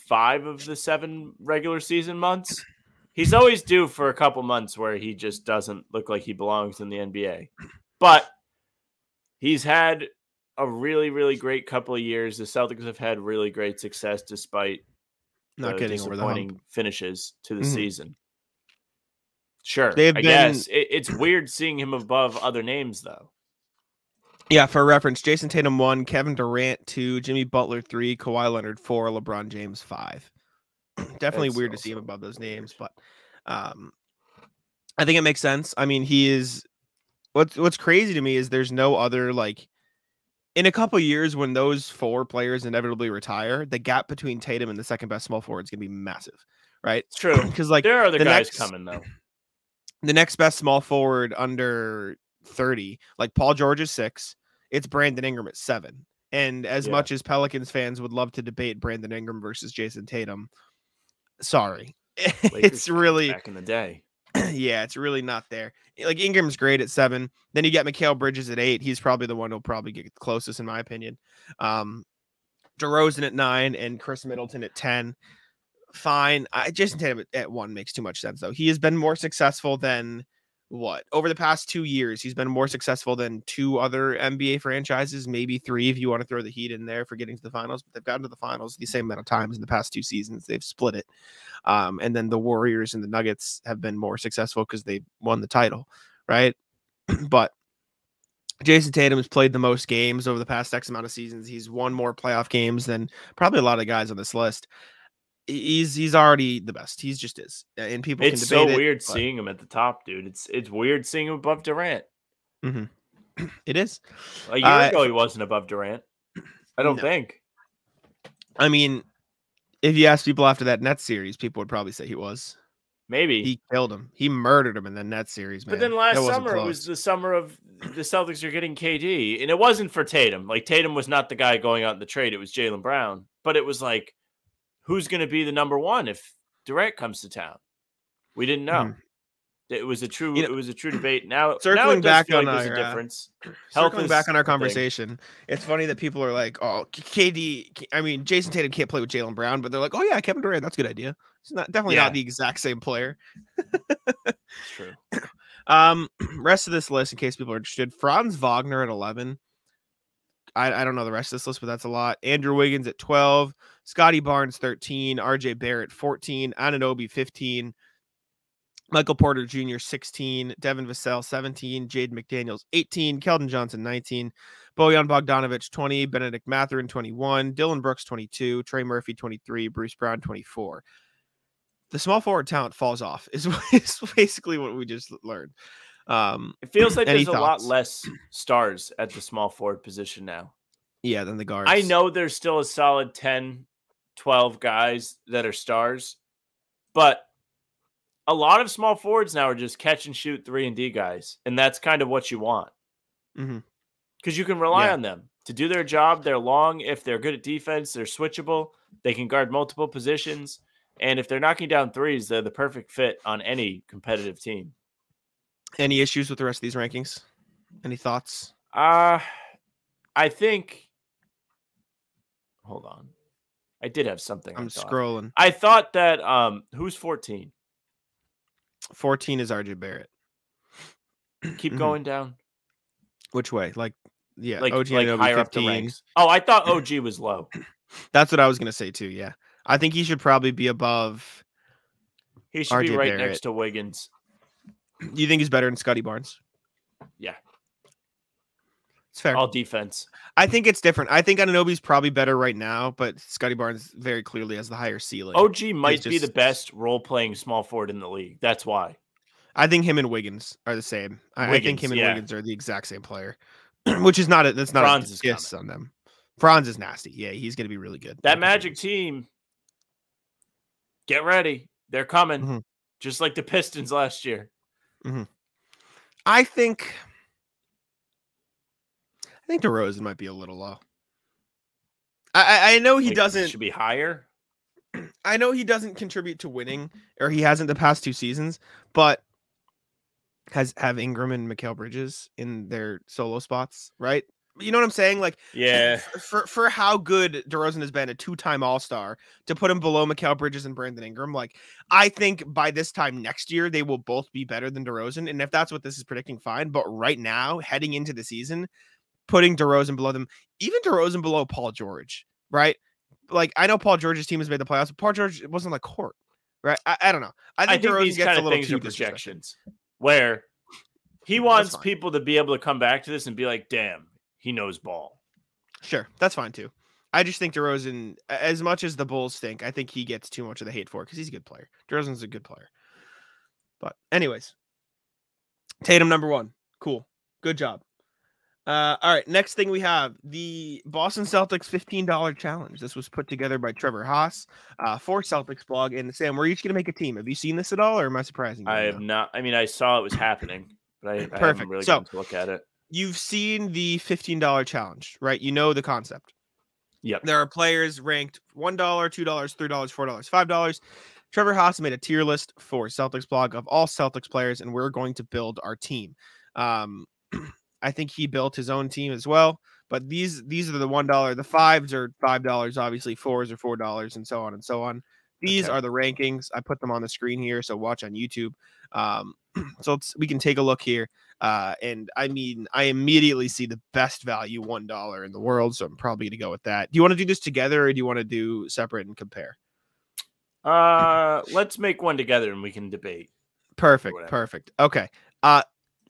5 of the 7 regular season months. He's always due for a couple months where he just doesn't look like he belongs in the NBA. But he's had a really, really great couple of years. The Celtics have had really great success despite not getting disappointing over the finishes to the season. Sure, I guess. It's weird seeing him above other names, though. Yeah, for reference, Jayson Tatum 1, Kevin Durant 2, Jimmy Butler 3, Kawhi Leonard 4, LeBron James 5. Definitely That's weird awesome. to see him above those names, but I think it makes sense. I mean, he is what's crazy to me is there's no other like in a couple years when those 4 players inevitably retire, the gap between Tatum and the second best small forward is going to be massive, right? It's true. Because like there are other guys coming though. The next best small forward under 30, like Paul George is 6. It's Brandon Ingram at 7. And as much as Pelicans fans would love to debate Brandon Ingram versus Jayson Tatum, sorry. It's really back in the day. Yeah, it's really not there. Like Ingram's great at 7. Then you get Mikal Bridges at 8. He's probably the one who'll probably get closest in my opinion. DeRozan at 9 and Chris Middleton at 10. Fine. Jayson Tatum at 1 makes too much sense though. He has been more successful than over the past 2 years. He's been more successful than 2 other NBA franchises, maybe 3 if you want to throw the Heat in there for getting to the finals. But they've gotten to the finals the same amount of times in the past 2 seasons. They've split it. And then the Warriors and the Nuggets have been more successful because they won the title, right? But Jayson Tatum has played the most games over the past X amount of seasons. He's won more playoff games than probably a lot of guys on this list. He's already the best. He's just is, and people. It's can debate so weird but seeing him at the top, dude. It's weird seeing him above Durant. It is. A year ago, he wasn't above Durant. I don't think. I mean, if you ask people after that Nets series, people would probably say he was. Maybe he killed him. He murdered him in the Nets series, man. But then last summer, it was the summer of the Celtics are getting KD, and it wasn't for Tatum. Like Tatum was not the guy going out in the trade. It was Jaylen Brown. But it was like, who's going to be the number 1 if Durant comes to town? We didn't know. It was a true debate. Now, circling back on there's a difference. Circling back on our conversation, it's funny that people are like, "Oh, KD." I mean, Jayson Tatum can't play with Jaylen Brown, but they're like, "Oh yeah, Kevin Durant, that's a good idea." It's definitely not the exact same player. It's true. Rest of this list, in case people are interested, Franz Wagner at 11. I don't know the rest of this list, but that's a lot. Andrew Wiggins at 12, Scotty Barnes 13, RJ Barrett 14, Anunoby 15, Michael Porter Jr. 16, Devin Vassell 17, Jade McDaniels 18, Keldon Johnson 19, Bojan Bogdanovic 20, Benedict Mathurin 21, Dylan Brooks 22, Trey Murphy 23, Bruce Brown 24. The small forward talent falls off is basically what we just learned. It feels like any there's a lot thoughts? less stars at the small forward position now. Yeah, than the guards. I know there's still a solid 10, 12 guys that are stars, but a lot of small forwards now are just catch and shoot 3-and-D guys, and that's kind of what you want. Because you can rely on them to do their job. They're long. If they're good at defense, they're switchable. They can guard multiple positions. And if they're knocking down threes, they're the perfect fit on any competitive team. Any issues with the rest of these rankings? Any thoughts? I think – hold on. I did have something. I'm scrolling. I thought that who's 14? 14 is RJ Barrett. Keep going down. Which way? Like like OG higher 15. up the ranks. Oh, I thought OG was low. That's what I was gonna say too. Yeah, I think he should probably be above. He should RJ be right Barrett. next to Wiggins. You think he's better than Scotty Barnes? Yeah, it's fair. all defense. I think it's different. I think Anunoby's probably better right now, but Scotty Barnes very clearly has the higher ceiling. OG might be the best role-playing small forward in the league. That's why. I think him and Wiggins are the same. I think him and Wiggins are the exact same player, which is not that's not Franz a diss on them. Franz is nasty. Yeah, he's going to be really good. That Magic team, get ready. They're coming, just like the Pistons last year. I think DeRozan might be a little low. I know he doesn't. Should be higher. I know he doesn't contribute to winning, or he hasn't the past 2 seasons, but have Ingram and Mikal Bridges in their solo spots, right? You know what I'm saying? Like, yeah, for how good DeRozan has been, a 2-time All-Star, to put him below Mikal Bridges and Brandon Ingram, like, I think by this time next year they will both be better than DeRozan, and if that's what this is predicting, fine. But right now, heading into the season, putting DeRozan below them, even DeRozan below Paul George, right? Like, I know Paul George's team has made the playoffs, but Paul George wasn't on the court, right? I don't know. I think DeRozan these gets kind a of little things too are projections, where he wants people to be able to come back to this and be like, damn, he knows ball. Sure, that's fine too. I just think DeRozan, as much as the Bulls stink, I think he gets too much of the hate for it because he's a good player. DeRozan's a good player. But anyways, Tatum number 1. Cool. Good job. All right, next thing we have the Boston Celtics $15 challenge. This was put together by Trevor Haas for Celtics blog. And Sam, we're each going to make a team. Have you seen this at all, or am I surprising you? I have not. I mean, I saw it was happening, but I haven't really gotten to look at it. You've seen the $15 challenge, right? You know the concept. Yep. There are players ranked $1, $2, $3, $4, $5. Trevor Haas made a tier list for Celtics blog of all Celtics players, and we're going to build our team. I think he built his own team as well, but these are the $1. The 5s are $5, obviously 4s are $4, and so on and so on. These are the rankings. I put them on the screen here, so watch on YouTube. So we can take a look here. And I mean, I immediately see the best value $1 in the world, so I'm probably going to go with that. Do you want to do this together, or do you want to do separate and compare? Let's make one together and we can debate. Perfect. Okay.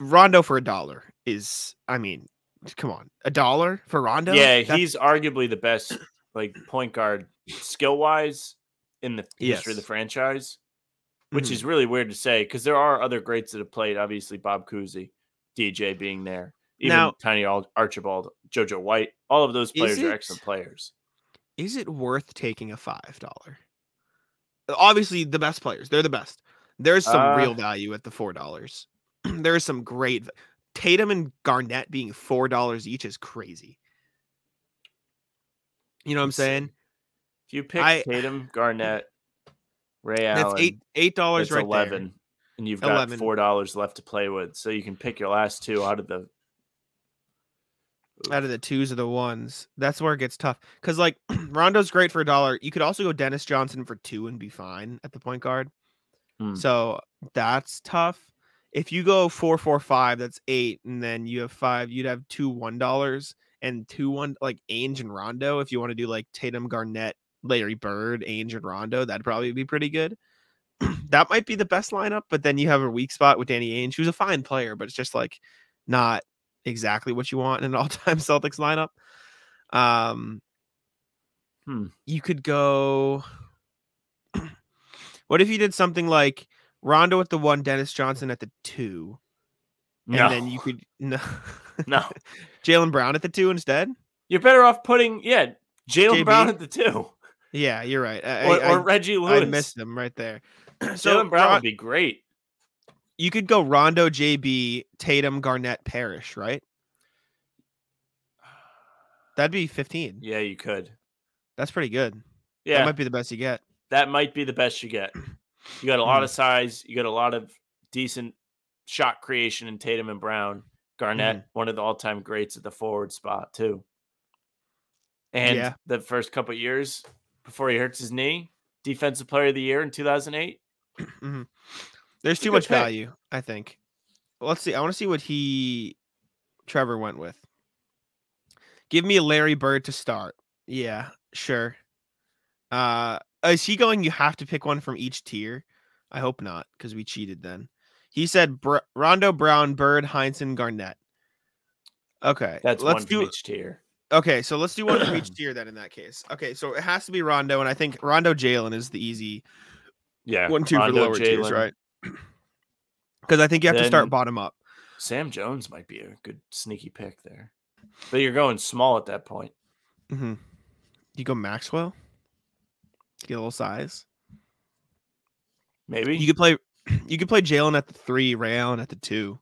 Rondo for $1 is, I mean, come on, $1 for Rondo? Yeah, he's arguably the best like point guard skill wise in the history of the franchise, which is really weird to say because there are other greats that have played. Obviously, Bob Cousy, DJ being there, even now, Tiny Archibald, JoJo White. All of those players are excellent players. Is it worth taking a $5? Obviously, the best players, they're the best. There's some real value at the $4. There's some great Tatum and Garnett being $4 each is crazy. You know what I'm saying? If you pick Tatum, Garnett, Ray Allen, that's $8 right 11, there. And you've got $4 left to play with, so you can pick your last 2 out of the 2s or the 1s. That's where it gets tough because like Rondo's great for $1. You could also go Dennis Johnson for 2 and be fine at the point guard. So that's tough. If you go 4-4-5, that's 8, and then you have 5. You'd have 2 $1 and 2 1 like Ainge and Rondo. If you want to do like Tatum, Garnett, Larry Bird, Ainge and Rondo, that'd probably be pretty good. that might be the best lineup, but then you have a weak spot with Danny Ainge, who's a fine player, but it's just like not exactly what you want in an all-time Celtics lineup. You could go. What if you did something like Rondo at the 1, Dennis Johnson at the 2, and then you could no Jaylen Brown at the 2 instead? You're better off putting Jaylen Brown at the 2. Yeah, you're right. Or Reggie Lewis. I missed them right there. So Jaylen Brown would be great. You could go Rondo, JB, Tatum, Garnett, Parrish, right? That'd be 15. Yeah, you could. That's pretty good. Yeah. That might be the best you get. That might be the best you get. You got a lot of size. You got a lot of decent shot creation in Tatum and Brown. Garnett, one of the all-time greats at the forward spot, too. And the first couple of years before he hurts his knee, Defensive Player of the Year in 2008. There's too much value, I think. Well, let's see. I want to see what Trevor went with. Give me a Larry Bird to start. Yeah, sure. Is he going, you have to pick one from each tier? I hope not, because we cheated then. He said Rondo, Brown, Bird, Heinsohn, Garnett. Okay. That's one from each tier. Okay, so let's do one from each tier then in that case. Okay, so it has to be Rondo, and I think Rondo Jaylen is the easy 1-2 for the lower tiers, right? Because I think you have to start bottom up. Sam Jones might be a good sneaky pick there. But you're going small at that point. You go Maxwell? Get a little size. Maybe. You could play Jaylen at the 3, Ray Allen at the 2.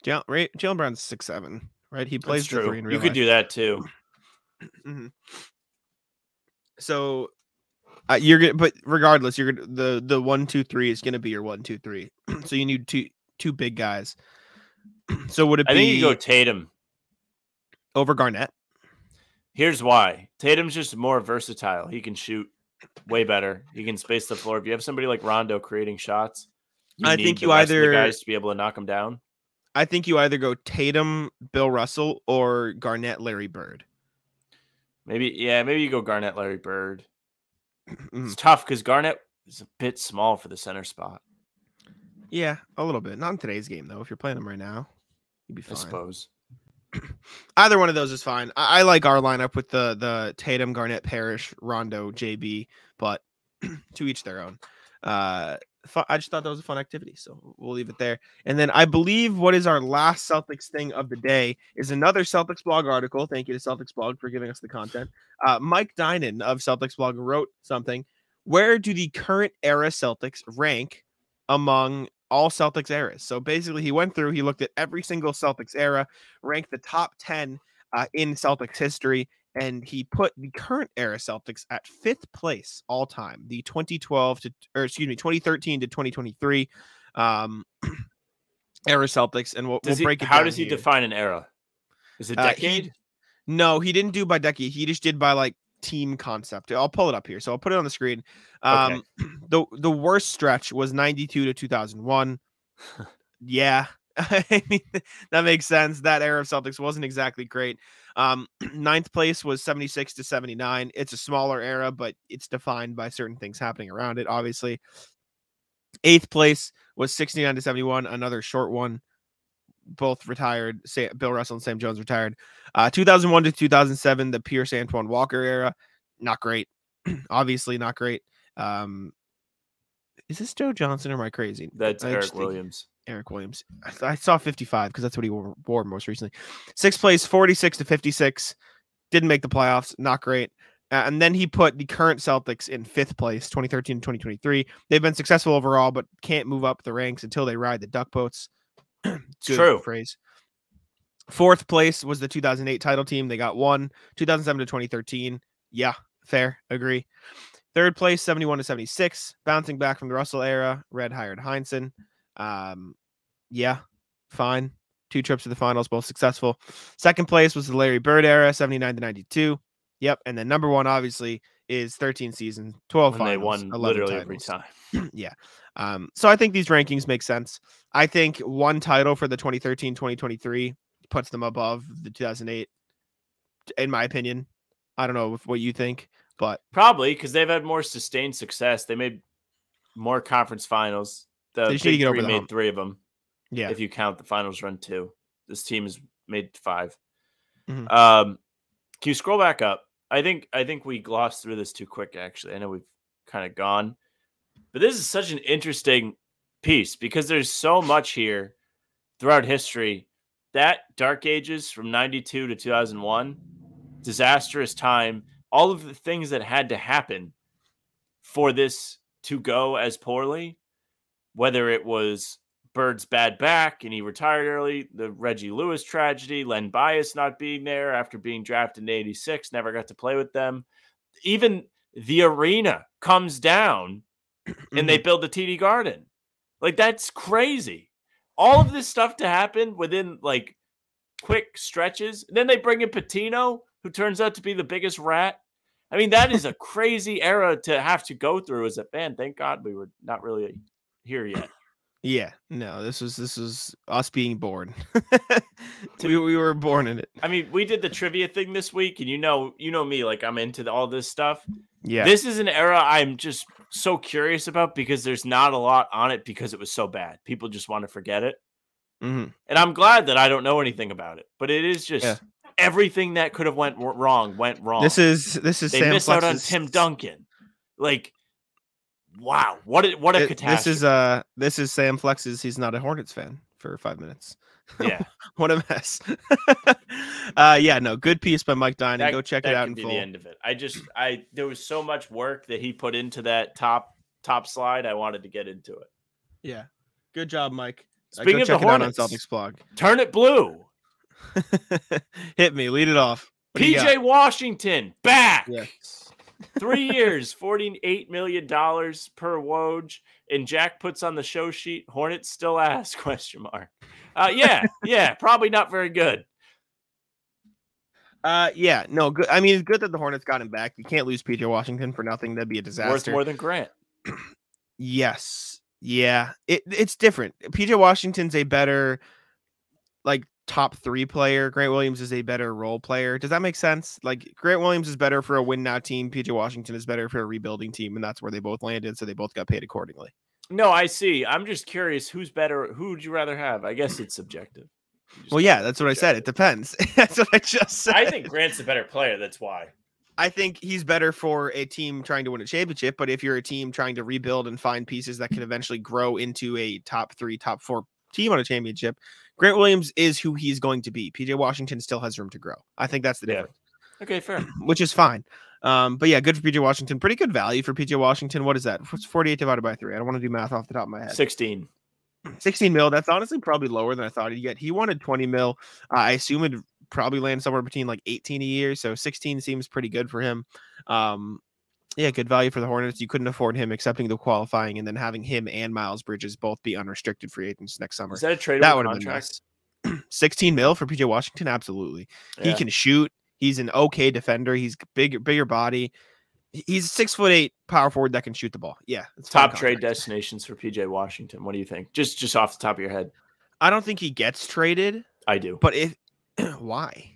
Jaylen Brown's 6'7", right? He plays the 3 in real life. You could do that too. So you're gonna, but regardless, you're gonna the 1, 2, 3 is gonna be your 1, 2, 3. So you need two big guys. So would it be? I think you go Tatum over Garnett. Here's why. Tatum's just more versatile. He can shoot way better. He can space the floor. If you have somebody like Rondo creating shots, I think you either guys to be able to knock them down. I think you either go Tatum, Bill Russell, or Garnett, Larry Bird. Maybe you go Garnett, Larry Bird. It's tough because Garnett is a bit small for the center spot. Yeah, a little bit. Not in today's game, though. If you're playing them right now, you'd be fine. I suppose. Either one of those is fine. I like our lineup with the Tatum, Garnett, Parrish, Rondo, JB, but to each their own. I just thought that was a fun activity, so we'll leave it there. And then I believe what is our last Celtics thing of the day is another Celtics blog article. Thank you to Celtics blog for giving us the content. Mike Dinan of Celtics blog wrote something. Where do the current era Celtics rank among all Celtics eras? So basically he went through, he looked at every single Celtics era, ranked the top 10 in Celtics history, and he put the current era Celtics at 5th place all time. The 2013 to 2023 era Celtics, and we'll break it down. How does he define an era? Is it decade? No, he didn't do by decade. He just did by like team concept. I'll pull it up here. So I'll put it on the screen. Okay. The worst stretch was 92 to 2001. Yeah. I mean, that makes sense. That era of Celtics wasn't exactly great. 9th place was 76 to 79. It's a smaller era, but it's defined by certain things happening around it, obviously. 8th place was 69 to 71, another short one. Both retired. Bill Russell and Sam Jones retired. 2001 to 2007, the Pierce Antoine Walker era, not great. Obviously not great. Is this Joe Johnson or am I crazy? That's Eric Williams. Eric Williams. I saw 55 because that's what he wore most recently. 6th place, 46 to 56. Didn't make the playoffs. Not great. And then he put the current Celtics in 5th place, 2013 to 2023. They've been successful overall, but can't move up the ranks until they ride the duck boats. True phrase. 4th place was the 2008 title team. They got 1. 2007 to 2013. Yeah, fair. Agree. 3rd place, 71 to 76. Bouncing back from the Russell era. Red hired Heinsohn. Yeah, fine. 2 trips to the finals, both successful. 2nd place was the Larry Bird era, 79 to 92. Yep. And then number 1, obviously, is 13 seasons, 12 finals. They won literally every time. Yeah. So I think these rankings make sense. I think 1 title for the 2013-2023 puts them above the 2008, in my opinion. I don't know what you think, but probably because they've had more sustained success. They made more conference finals. The They just need to Big get over Three the made hump. 3 of them. Yeah. If you count the finals run 2. This team has made 5. Mhm. Can you scroll back up? I think we glossed through this too quick, actually. I know we've kind of gone. But this is such an interesting piece because there's so much here throughout history. That Dark Ages from 92 to 2001, disastrous time, all of the things that had to happen for this to go as poorly, whether it was Bird's bad back and he retired early, the Reggie Lewis tragedy, Len Bias not being there after being drafted in 86, never got to play with them. Even the arena comes down and they build the TD Garden. Like, that's crazy. All of this stuff to happen within, like, quick stretches. And then they bring in Patino, who turns out to be the biggest rat. I mean, that is a crazy era to have to go through as a fan. Thank God we were not really here yet. Yeah, no, this was us being born. we were born in it. I mean, we did the trivia thing this week, and you know me, like, I'm into all this stuff. Yeah, this is an era I'm just so curious about because there's not a lot on it because it was so bad. People just want to forget it, and I'm glad that I don't know anything about it. But it is just everything that could have went wrong. This is they Sam missed out on Tim Duncan, like. Wow, what a catastrophe. This is Sam Flex's he's not a Hornets fan for 5 minutes. Yeah. What a mess. No, good piece by Mike Dinan. Go check it out in full. The end of it. There was so much work that he put into that top slide. I wanted to get into it. Yeah. Good job, Mike. Speaking of the Hornets, on Celtics blog. Turn it blue. Hit me, lead it off. PJ Washington back. Yes. 3 years, $48 million per Woj, and Jack puts on the show sheet, Hornets still ass, ? Yeah, probably not very good. No, good. I mean, it's good that the Hornets got him back. You can't lose PJ Washington for nothing. That'd be a disaster. Worth more than Grant. Yes. Yeah. It's different. PJ Washington's a better, like, top 3 player. Grant Williams is a better role player. Does that make sense? Like, Grant Williams is better for a win now team. PJ Washington is better for a rebuilding team, and that's where they both landed, so they both got paid accordingly. No, I see. I'm just curious, who's better? Who would you rather have? I guess it's subjective. Well, yeah, that's what I said. It depends. That's what I just said. I think Grant's a better player. That's why. I think he's better for a team trying to win a championship, but if you're a team trying to rebuild and find pieces that could eventually grow into a top 3, top 4 team on a championship, Grant Williams is who he's going to be. PJ Washington still has room to grow. I think that's the difference. Okay, fair. Which is fine. But yeah, good for PJ Washington. Pretty good value for PJ Washington. What is that? What's 48 divided by 3? I don't want to do math off the top of my head. 16 mil. That's honestly probably lower than I thought he'd get. He wanted 20 mil. I assume it'd probably land somewhere between like 18 a year. So 16 seems pretty good for him. Yeah, good value for the Hornets. You couldn't afford him accepting the qualifying and then having him and Miles Bridges both be unrestricted free agents next summer. Is that a tradable that would have contract? been nice. 16 mil for PJ Washington? Absolutely. Yeah. He can shoot. He's an okay defender. He's bigger body. He's 6'8" power forward that can shoot the ball. Yeah. It's top trade destinations for PJ Washington. What do you think? Just off the top of your head. I don't think he gets traded. I do. But why?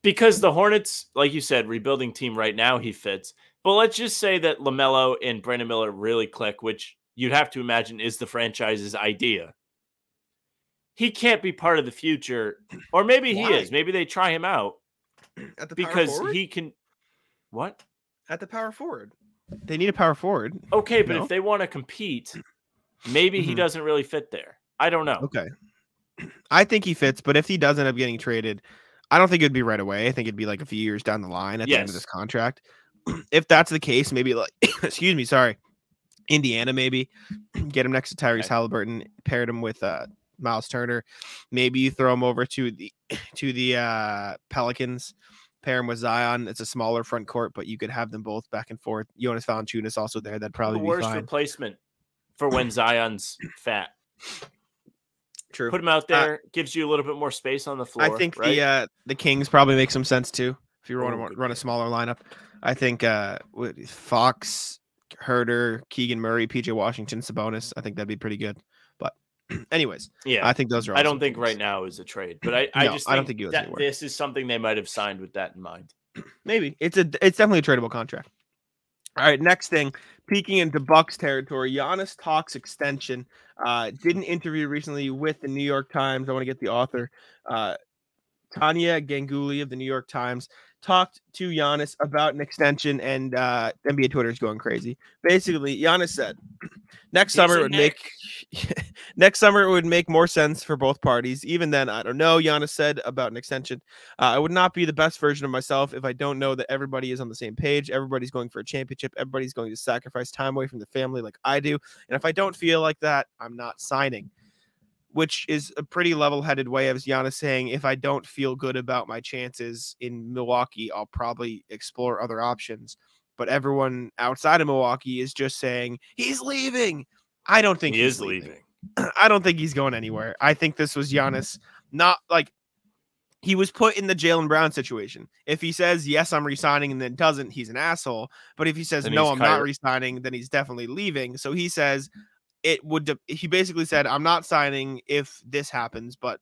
Because the Hornets, like you said, rebuilding team right now, he fits. But let's just say that LaMelo and Brandon Miller really click, which you'd have to imagine is the franchise's idea. He can't be part of the future. Or maybe he is. Maybe they try him out. At the because power forward? he can. What? At the power forward. They need a power forward. Okay, but if they want to compete, maybe he doesn't really fit there. I don't know. Okay. I think he fits, but if he does end up getting traded, I don't think it'd be right away. I think it'd be like a few years down the line at the end of this contract. If that's the case, maybe like, Indiana, maybe get him next to Tyrese Halliburton, paired him with Miles Turner. Maybe you throw him over to the Pelicans, pair him with Zion. It's a smaller front court, but you could have them both back and forth. Jonas Valanciunas also there. That'd probably be worst fine. Replacement for when Zion's fat. True. Put him out there, gives you a little bit more space on the floor. I think right? the Kings probably make some sense too. If you want to run a smaller lineup, I think Fox, Herter, Keegan Murray, PJ Washington, Sabonis. I think that'd be pretty good. But anyways, yeah, I think those are. I don't think right now is a trade, but I don't think that this is something they might have signed with that in mind. Maybe it's definitely a tradable contract. All right, next thing, peeking into Bucks territory, Giannis talks extension. Did an interview recently with the New York Times. I want to get the author. Tanya Ganguly of the New York Times talked to Giannis about an extension, and NBA Twitter is going crazy. Basically, Giannis said, next summer it would make more sense for both parties. Even then, I don't know. Giannis said about an extension. I would not be the best version of myself if I don't know that everybody is on the same page. Everybody's going for a championship. Everybody's going to sacrifice time away from the family like I do. And if I don't feel like that, I'm not signing. Which is a pretty level-headed way of Giannis saying, if I don't feel good about my chances in Milwaukee, I'll probably explore other options. But everyone outside of Milwaukee is just saying, he's leaving. I don't think he's leaving. I don't think he's going anywhere. I think this was Giannis, not like he was put in the Jaylen Brown situation. If he says, yes, I'm resigning and then doesn't, he's an asshole. But if he says, no, I'm not resigning, then he's definitely leaving. So he says, he basically said, I'm not signing if this happens, but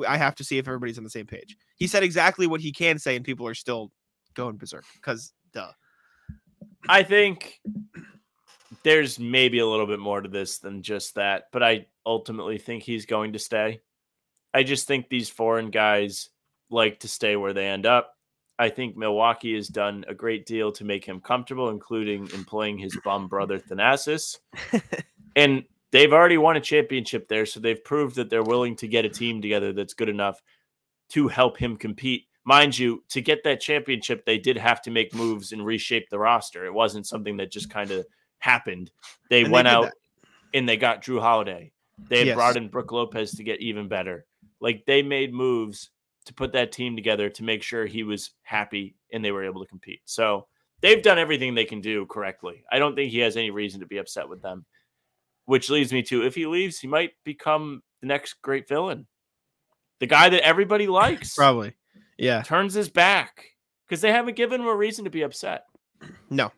I have to see if everybody's on the same page. He said exactly what he can say, and people are still going berserk because duh. I think there's maybe a little bit more to this than just that, but I ultimately think he's going to stay. I just think these foreign guys like to stay where they end up. I think Milwaukee has done a great deal to make him comfortable, including employing his bum brother Thanasis. And they've already won a championship there, so they've proved that they're willing to get a team together that's good enough to help him compete. Mind you, to get that championship, they did have to make moves and reshape the roster. It wasn't something that just kind of happened. They went out and they got Drew Holiday. They had brought in Brook Lopez to get even better. Like, they made moves to put that team together to make sure he was happy and they were able to compete. So they've done everything they can do correctly. I don't think he has any reason to be upset with them. Which leads me to, if he leaves, he might become the next great villain. The guy that everybody likes. Probably. Yeah. Turns his back because they haven't given him a reason to be upset. No,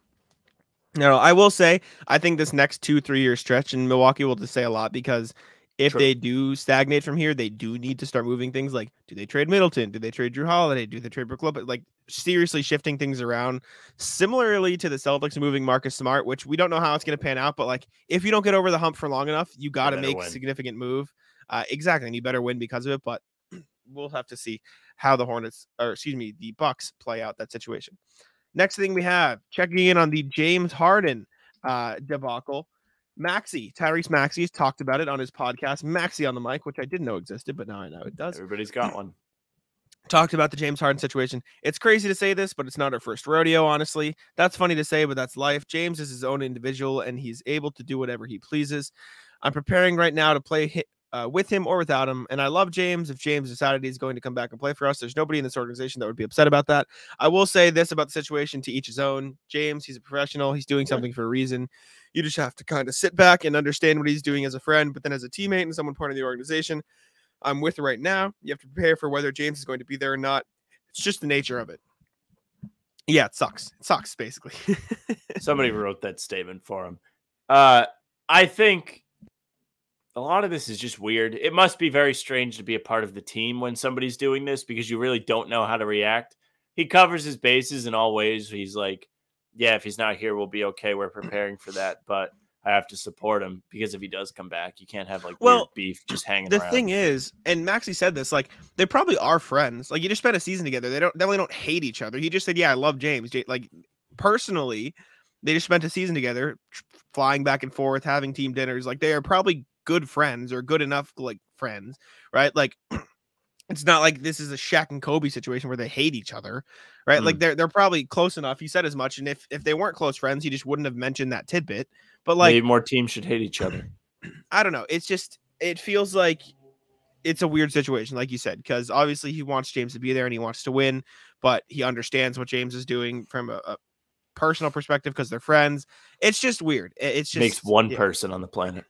I will say, I think this next 2-3 year stretch in Milwaukee will just say a lot, because if they do stagnate from here, they do need to start moving things. Like, do they trade Middleton? Do they trade Drew Holiday? Do they trade Brook Lopez? Like, seriously shifting things around. Similarly to the Celtics moving Marcus Smart, which we don't know how it's going to pan out, but like, if you don't get over the hump for long enough, you got to make a significant move. Exactly. And you better win because of it, but we'll have to see how the the Bucks play out that situation. Next thing we have, checking in on the James Harden debacle. Tyrese Maxey has talked about it on his podcast, Maxey on the Mic, which I didn't know existed, but now I know it does. Everybody's got one. Talked about the James Harden situation. It's crazy to say this, but it's not our first rodeo, honestly. That's funny to say, but that's life. James is his own individual, and he's able to do whatever he pleases. I'm preparing right now to play with him or without him, and I love James. If James decided he's going to come back and play for us, there's nobody in this organization that would be upset about that. I will say this about the situation, to each his own. James, he's a professional. He's doing something for a reason. You just have to kind of sit back and understand what he's doing as a friend, but then as a teammate and someone part of the organization I'm with right now, you have to prepare for whether James is going to be there or not. It's just the nature of it. Yeah, it sucks. It sucks, basically. Somebody wrote that statement for him. I think a lot of this is just weird. It must be very strange to be a part of the team when somebody's doing this, because you really don't know how to react. He covers his bases in all ways. He's like, yeah, if he's not here, we'll be okay. We're preparing for that, but I have to support him, because if he does come back, you can't have like weird beef just hanging around. The thing is, and Maxey said this, like, they probably are friends. Like, you just spent a season together. They definitely don't hate each other. He just said, yeah, I love James. Like, personally, they just spent a season together, flying back and forth, having team dinners. Like, they are probably good friends, or good enough, like, friends, right? Like, it's not like this is a Shaq and Kobe situation where they hate each other, right? Like, they're probably close enough. He said as much, and if they weren't close friends, he just wouldn't have mentioned that tidbit. But like, maybe more teams should hate each other. I don't know. It's just, it feels like it's a weird situation, like you said, because obviously he wants James to be there and he wants to win, but he understands what James is doing from a personal perspective because they're friends. It's just weird. It's just makes one person on the planet.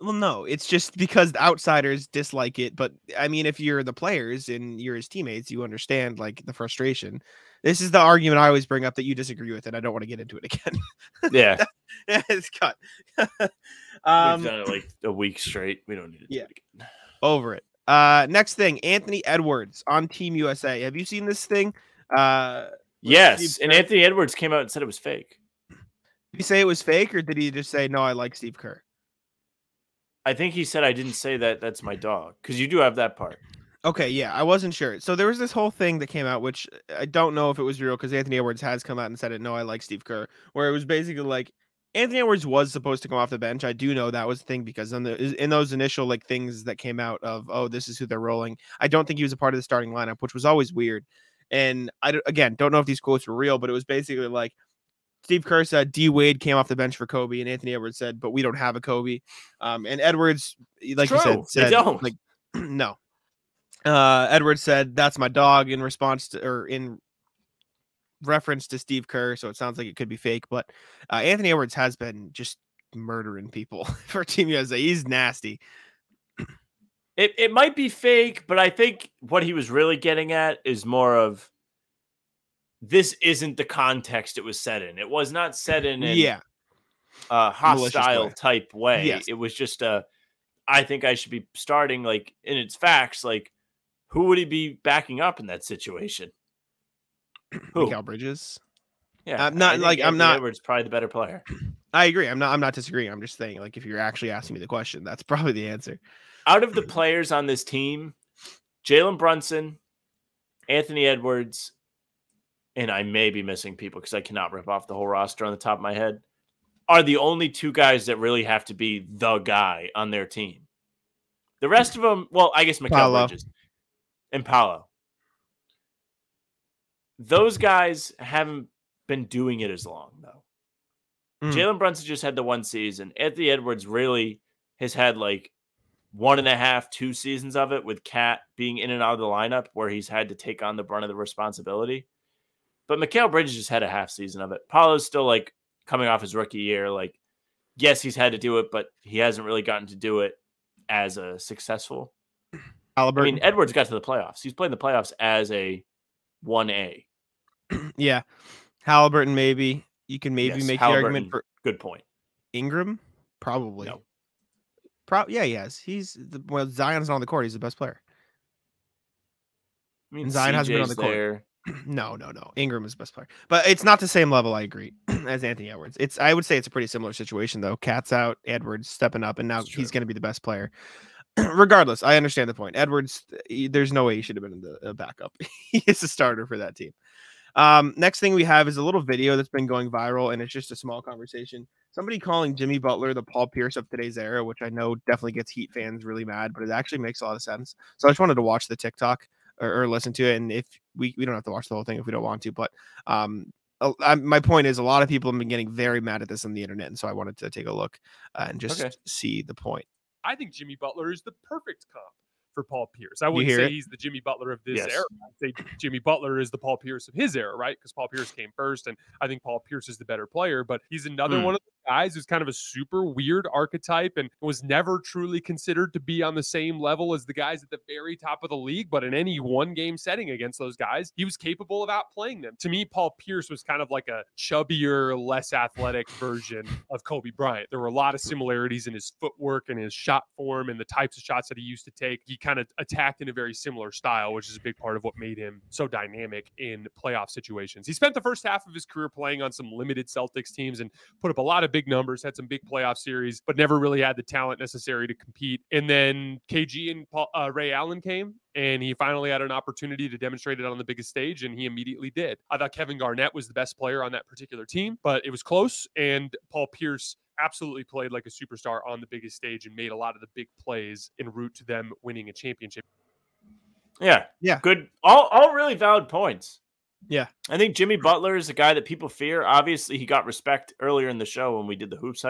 Well, no, it's just because the outsiders dislike it. But I mean, if you're the players and you're his teammates, you understand like the frustration. This is the argument I always bring up that you disagree with, and I don't want to get into it again. Yeah. It's cut. We've done it like a week straight. We don't need to do it again. Over it. Next thing, Anthony Edwards on Team USA. Have you seen this thing? Yes, and Anthony Edwards came out and said it was fake. Did he say it was fake, or did he just say, no, I like Steve Kerr? I think he said, I didn't say that. That's my dog. Because you do have that part. Okay, yeah, I wasn't sure. So there was this whole thing that came out, which I don't know if it was real because Anthony Edwards has come out and said it. No, I like Steve Kerr, where it was basically like Anthony Edwards was supposed to come off the bench. I do know that was the thing because in those initial like things that came out of, oh, this is who they're rolling. I don't think he was a part of the starting lineup, which was always weird. And again, don't know if these quotes were real, but it was basically like Steve Kerr said D Wade came off the bench for Kobe, and Anthony Edwards said, but we don't have a Kobe. And Edwards, like you said they don't. like no. Edwards said, that's my dog in response to, or in reference to Steve Kerr. So it sounds like it could be fake, but Anthony Edwards has been just murdering people for Team USA. He's nasty. It might be fake, but I think what he was really getting at is more of this isn't the context it was set in. It was not set in a hostile type way. Yes. It was just I think I should be starting, like, in its facts, like, who would he be backing up in that situation? Who? Mikal Bridges. Yeah, I'm not like I'm not. Edwards probably the better player. I agree. I'm not disagreeing. I'm just saying, like, if you're actually asking me the question, that's probably the answer. Out of the players on this team, Jalen Brunson, Anthony Edwards, and I may be missing people because I cannot rip off the whole roster on the top of my head, are the only two guys that really have to be the guy on their team. The rest of them, well, I guess Mikal Bridges and Paolo. Those guys haven't been doing it as long, though. Jalen Brunson just had the one season. Anthony Edwards really has had like 1.5, 2 seasons of it with Cat being in and out of the lineup where he's had to take on the brunt of the responsibility. But Mikal Bridges just had a half season of it. Paolo's still like coming off his rookie year. Like, yes, he's had to do it, but he hasn't really gotten to do it as a successful. Halliburton. I mean, Edwards got to the playoffs. He's played the playoffs as a 1A. Yeah. Halliburton, maybe. You can maybe make the argument for good point. Ingram? Probably. No. Yeah, he has. Zion's not on the court. He's the best player. I mean, and Zion hasn't been on the court. No. Ingram is the best player. But it's not the same level, I agree, as Anthony Edwards. I would say it's a pretty similar situation, though. Cat's out, Edwards stepping up, and now he's going to be the best player. Regardless, I understand the point. Edwards, there's no way he should have been in the backup. He is a starter for that team. Next thing we have is a little video that's been going viral, and it's just a small conversation. Somebody calling Jimmy Butler the Paul Pierce of today's era, which I know definitely gets Heat fans really mad, but it actually makes a lot of sense. So I just wanted to watch the TikTok or listen to it, and if we don't have to watch the whole thing if we don't want to, but my point is a lot of people have been getting very mad at this on the internet, and so I wanted to take a look and just see the point. I think Jimmy Butler is the perfect comp for Paul Pierce. I wouldn't say he's the Jimmy Butler of this era. I'd say Jimmy Butler is the Paul Pierce of his era, right? Because Paul Pierce came first, and I think Paul Pierce is the better player, but he's another one of the guys who's kind of a super weird archetype and was never truly considered to be on the same level as the guys at the very top of the league, but in any one-game setting against those guys, he was capable of outplaying them. To me, Paul Pierce was kind of like a chubbier, less athletic version of Kobe Bryant. There were a lot of similarities in his footwork and his shot form and the types of shots that he used to take. He kind of attacked in a very similar style, which is a big part of what made him so dynamic in playoff situations. He spent the first half of his career playing on some limited Celtics teams and put up a lot of big numbers, had some big playoff series, but never really had the talent necessary to compete. And then KG and Ray Allen came, and he finally had an opportunity to demonstrate it on the biggest stage, and he immediately did. I thought Kevin Garnett was the best player on that particular team, but it was close, and Paul Pierce absolutely played like a superstar on the biggest stage and made a lot of the big plays en route to them winning a championship. Yeah. Good. All really valid points. Yeah. I think Jimmy Butler is a guy that people fear. Obviously, he got respect earlier in the show when we did the hoops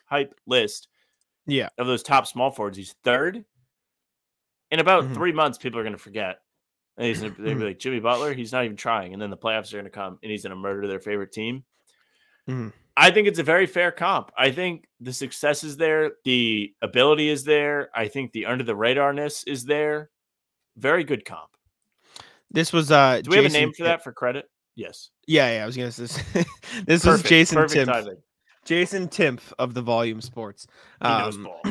hype list. Yeah. Of those top small forwards, he's third. In about 3 months, people are going to forget. And they'll be like, Jimmy Butler, he's not even trying. And then the playoffs are going to come, and he's going to murder their favorite team. I think it's a very fair comp. I think the success is there. The ability is there. I think the under the radarness is there. Very good comp. This was do we have a name for that for credit? Yes. Yeah, I was gonna say this was Jason Timpf. Jason Timpf of the Volume Sports. He knows ball.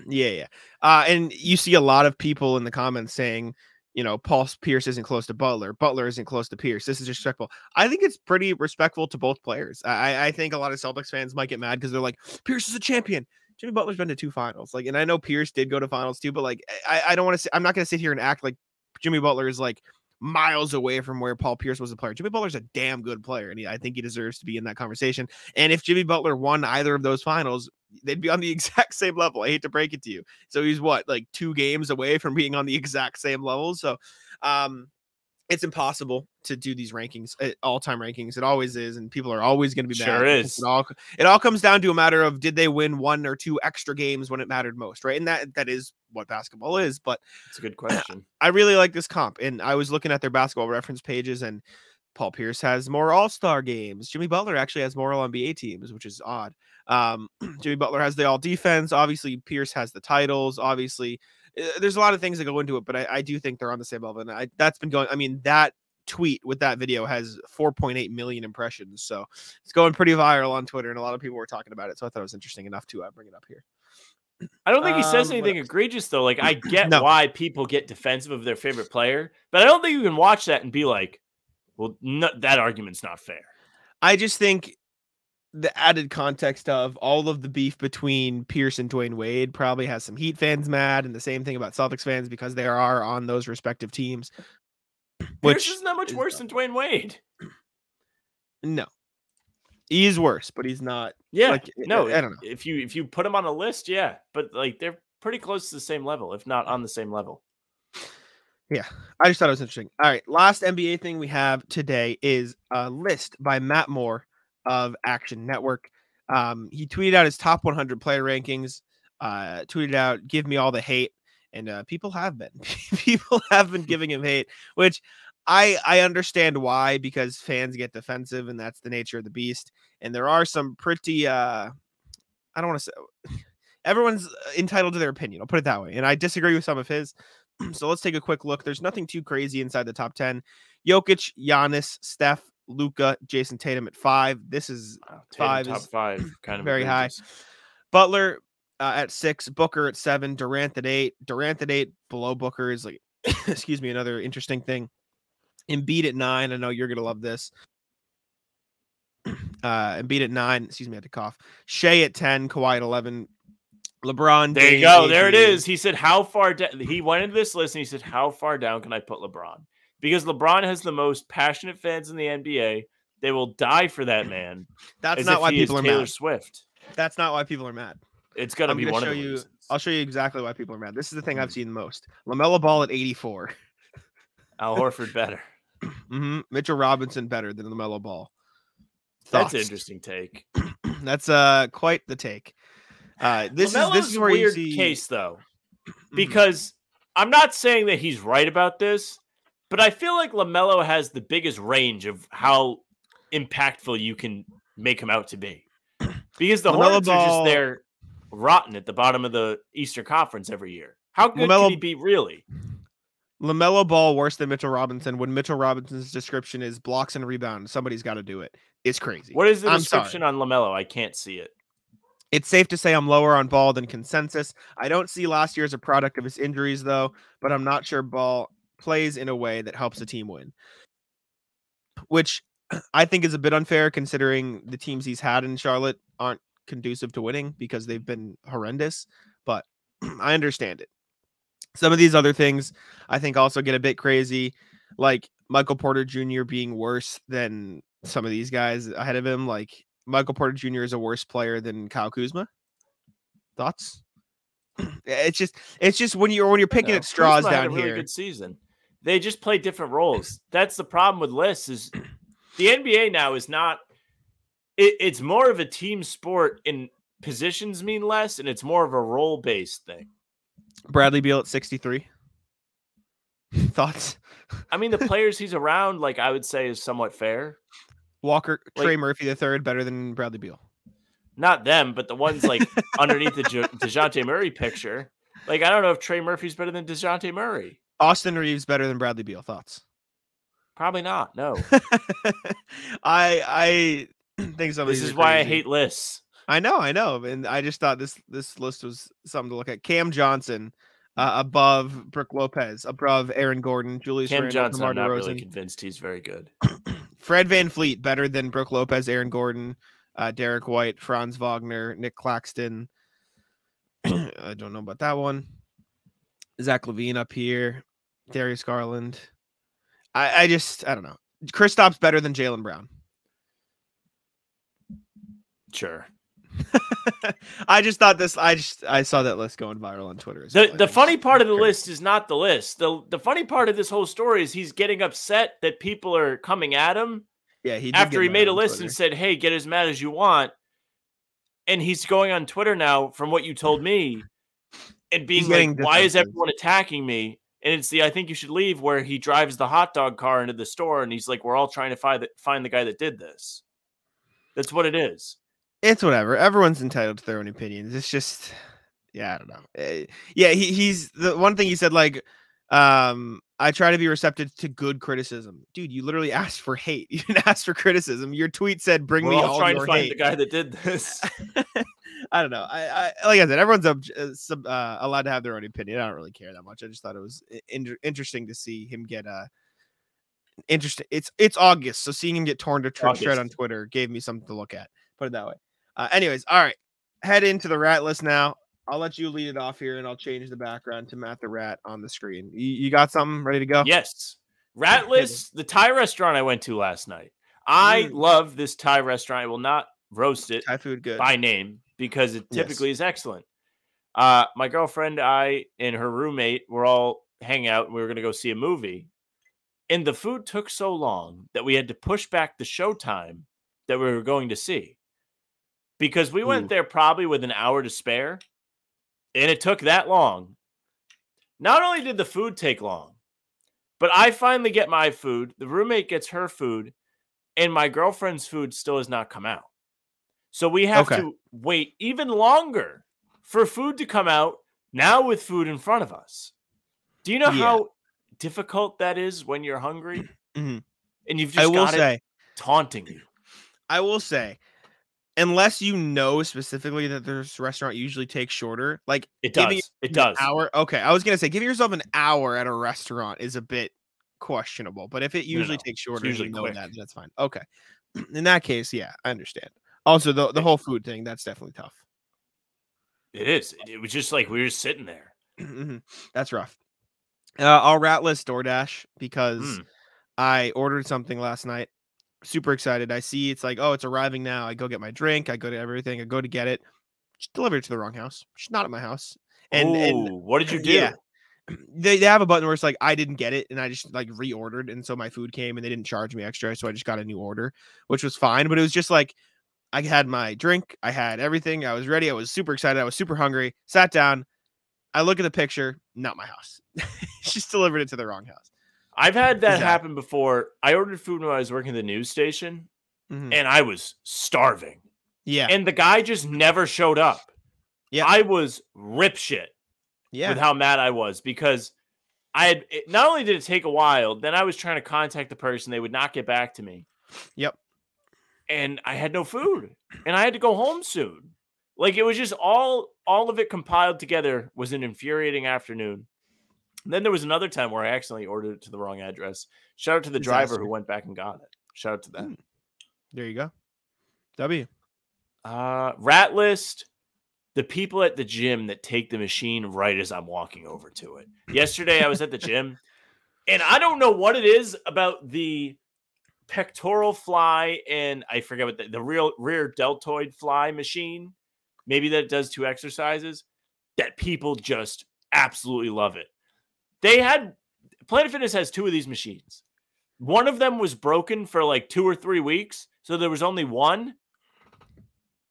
Yeah. And you see a lot of people in the comments saying Paul Pierce isn't close to Butler. Butler isn't close to Pierce. This is disrespectful. I think it's pretty respectful to both players. I think a lot of Celtics fans might get mad because they're like, Pierce is a champion. Jimmy Butler's been to 2 finals. And I know Pierce did go to finals too, but I don't want to say, I'm not going to sit here and act like Jimmy Butler is miles away from where Paul Pierce was a player. Jimmy Butler's a damn good player, and I think he deserves to be in that conversation. And if Jimmy Butler won either of those finals, they'd be on the exact same level. I hate to break it to you. So he's 2 games away from being on the exact same level. So it's impossible to do these rankings, all-time rankings. It always is, and people are always going to be mad. Sure is. It all comes down to a matter of, did they win 1 or 2 extra games when it mattered most, right? And that is what basketball is. But it's a good question. I really like this comp, and I was looking at their basketball reference pages, and Paul Pierce has more all-star games. Jimmy Butler actually has more all-NBA teams, which is odd. Jimmy Butler has the all-defense. Obviously, Pierce has the titles. Obviously, there's a lot of things that go into it, but I do think they're on the same level. And that's been going. I mean, that tweet with that video has 4.8 million impressions, so it's going pretty viral on Twitter, and a lot of people were talking about it. So I thought it was interesting enough to bring it up here. I don't think he says anything egregious, though. I get why people get defensive of their favorite player, but I don't think you can watch that and be like, well, no, that argument's not fair. I just think the added context of all of the beef between Pierce and Dwayne Wade probably has some Heat fans mad, and the same thing about Celtics fans because they are on those respective teams. Pierce isn't that much worse than Dwayne Wade. No. He is worse, but he's not. Yeah, I don't know. If you put him on a list, yeah, but they're pretty close to the same level, if not on the same level. Yeah, I just thought it was interesting. All right, last NBA thing we have today is a list by Matt Moore of Action Network. He tweeted out his top 100 player rankings. Tweeted out, "Give me all the hate," and people have been giving him hate, which I understand why, because fans get defensive, and that's the nature of the beast. And there are some pretty I don't want to say, everyone's entitled to their opinion. I'll put it that way, and I disagree with some of his. So let's take a quick look. There's nothing too crazy inside the top 10. Jokic, Giannis, Steph, Luka, Jayson Tatum at 5. This is 5. Top 5, kind of very egregious. high. Butler at 6, Booker at 7, Durant at 8. Durant at 8 below Booker is excuse me, another interesting thing. Embiid at 9. I know you're gonna love this. Embiid at 9. Excuse me, I had to cough. Shea at 10, Kawhi at 11. LeBron. There you go. There it is. He said, how far down? He went into this list and he said, how far down can I put LeBron? Because LeBron has the most passionate fans in the NBA. They will die for that man. That's not why people are Taylor mad. Swift. That's not why people are mad. It's going to be one of the reasons. I'll show you exactly why people are mad. This is the thing I've seen the most. LaMelo Ball at 84. Al Horford better. Mitchell Robinson better than LaMelo Ball. That's an interesting take. That's quite the take. This is a where weird you see... case, though, because I'm not saying that he's right about this, but I feel like LaMelo has the biggest range of how impactful you can make him out to be. Because the Hornets are just there rotten at the bottom of the Eastern Conference every year. How good can he be, really? LaMelo Ball worse than Mitchell Robinson when Mitchell Robinson's description is blocks and rebounds. Somebody's got to do it. It's crazy. What is the description on LaMelo? I can't see it. It's safe to say I'm lower on Ball than consensus. I don't see last year as a product of his injuries, though, but I'm not sure Ball plays in a way that helps the team win, which I think is a bit unfair considering the teams he's had in Charlotte aren't conducive to winning because they've been horrendous, but I understand it. Some of these other things I think also get a bit crazy, like Michael Porter Jr. being worse than some of these guys ahead of him. Like Michael Porter Jr. is a worse player than Kyle Kuzma. Thoughts? It's just when you're picking at straws Kuzma down had a really here. good season. They just play different roles. That's the problem with lists. Is the NBA now is not. It's more of a team sport, and positions mean less, and it's more of a role based thing. Bradley Beal at 63. Thoughts? I mean, the players he's around, like I would say, is somewhat fair. Walker, Trey Murphy III better than Bradley Beal. Not them, but the ones like underneath the DeJounte Murray picture. Like, I don't know if Trey Murphy's better than DeJounte Murray. Austin Reeves better than Bradley Beal. Thoughts? Probably not. No. I think some of this these is are why crazy. I hate lists. I know, and I just thought this list was something to look at. Cam Johnson above Brook Lopez, above Aaron Gordon, Julius Cam Randle, Johnson, DeMar I'm not really DeRozan. convinced he's very good. Fred VanVleet better than Brook Lopez, Aaron Gordon, Derek White, Franz Wagner, Nick Claxton. I don't know about that one. Zach LaVine up here, Darius Garland. I don't know. Kristaps better than Jaylen Brown. Sure. I just thought this. I saw that list going viral on Twitter. The funny part of the list is not the list. The funny part of this whole story is he's getting upset that people are coming at him. Yeah, after he made a list and said, "Hey, get as mad as you want," and he's going on Twitter now, from what you told me, and being like, "Why is everyone attacking me?" And it's the "I think you should leave," where he drives the hot dog car into the store, and he's like, "We're all trying to find the guy that did this." That's what it is. It's whatever. Everyone's entitled to their own opinions. It's just, yeah, I don't know. Yeah, he's the one thing he said, like, I try to be receptive to good criticism. Dude, you literally asked for hate. You didn't ask for criticism. Your tweet said, "Bring me all trying your to find hate." the guy that did this. I don't know. I like I said, everyone's allowed to have their own opinion. I don't really care that much. I just thought it was interesting to see him get interesting. It's August, so seeing him get torn to shred on Twitter gave me something to look at. Put it that way. Anyways, all right. Head into the rat list now. I'll let you lead it off here, and I'll change the background to Matt the Rat on the screen. You got something ready to go? Yes. Rat list, the Thai restaurant I went to last night. I love this Thai restaurant. I will not roast it Thai food good by name because it typically is excellent. My girlfriend, I, and her roommate were all hanging out, and we were going to go see a movie. And the food took so long that we had to push back the showtime that we were going to see. Because we went there probably with an hour to spare, and it took that long. Not only did the food take long, but I finally get my food, the roommate gets her food, and my girlfriend's food still has not come out. So we have to wait even longer for food to come out, now with food in front of us. Do you know how difficult that is when you're hungry? And you've just got it taunting you. I will say, unless you know specifically that this restaurant usually takes shorter, like it does. It does. An hour. Okay, I was gonna say giving yourself an hour at a restaurant is a bit questionable, but if it usually takes shorter, usually you know that's fine. Okay, in that case, yeah, I understand. Also, the whole food thing, that's definitely tough. It is. It was just like we were just sitting there. That's rough. I'll rat list DoorDash because I ordered something last night. Super excited. I see it's like, oh, it's arriving now. I go get my drink. I go to everything. I go to get it. Just delivered it to the wrong house. Just not at my house. And what did you do? Yeah, they have a button where it's like, I didn't get it. And I just like reordered. And so my food came and they didn't charge me extra. So I just got a new order, which was fine. But it was just like, I had my drink. I had everything. I was ready. I was super excited. I was super hungry. Sat down. I look at the picture. Not my house. Just delivered it to the wrong house. I've had that happen before. I ordered food when I was working at the news station, and I was starving. Yeah. And the guy just never showed up. Yeah. I was rip shit with how mad I was because not only did it take a while, then I was trying to contact the person. They would not get back to me. Yep. And I had no food, and I had to go home soon. Like, it was just all of it compiled together was an infuriating afternoon. And then there was another time where I accidentally ordered it to the wrong address. Shout out to the driver who went back and got it. Shout out to that. There you go. W. Rat list. The people at the gym that take the machine right as I'm walking over to it. Yesterday I was at the gym, and I don't know what it is about the pectoral fly and I forget what the rear deltoid fly machine. Maybe that does 2 exercises that people just absolutely love it. Planet Fitness has 2 of these machines. One of them was broken for like 2 or 3 weeks. So there was only one.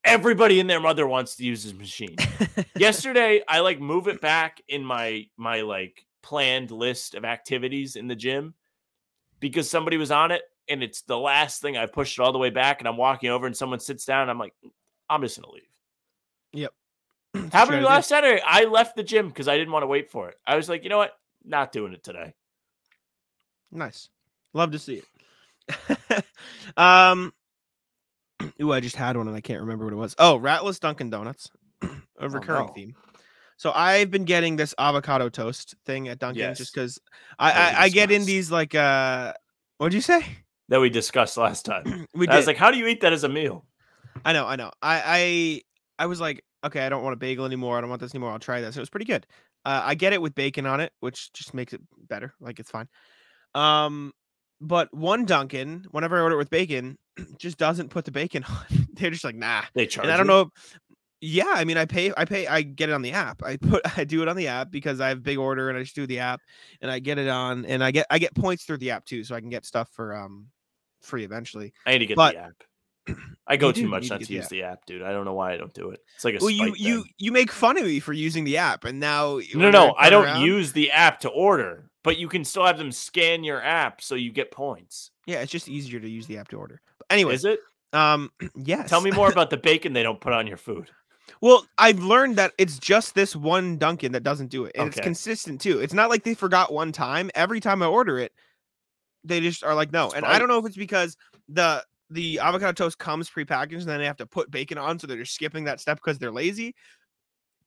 Everybody and their mother wants to use this machine. Yesterday, I like move it back in my like planned list of activities in the gym because somebody was on it. And it's the last thing. I pushed it all the way back and I'm walking over and someone sits down. And I'm like, I'm just going to leave. Yep. Happened to me last Saturday. I left the gym because I didn't want to wait for it. I was like, you know what? Not doing it today. Nice. Love to see it. Ooh, I just had one and I can't remember what it was. Oh, Ratless Dunkin' Donuts. A recurring theme. So I've been getting this avocado toast thing at Dunkin' just because I get in these like what'd you say? That we discussed last time. I was like, how do you eat that as a meal? I know. I was like, okay, I don't want a bagel anymore. I don't want this anymore. I'll try this. It was pretty good. I get it with bacon on it, which just makes it better. Like it's fine. But one Dunkin', whenever I order it with bacon, just doesn't put the bacon on. They're just like, nah. They charge. And I don't know. Yeah, I mean, I get it on the app. I do it on the app because I have big order and I just do the app and I get it on and I get points through the app too, so I can get stuff for free eventually. I need to get the app. I go too much not to use the app, dude. I don't know why I don't do it. It's like a you make fun of me for using the app, and now no, I don't use the app to order, but you can still have them scan your app so you get points. Yeah, it's just easier to use the app to order. But anyway, is it? Yes. Tell me more about the bacon they don't put on your food. Well, I've learned that it's just this one Dunkin' that doesn't do it, and it's consistent too. It's not like they forgot one time. Every time I order it, they just are like, no. And I don't know if it's because the avocado toast comes prepackaged and then they have to put bacon on, so they're just skipping that step because they're lazy,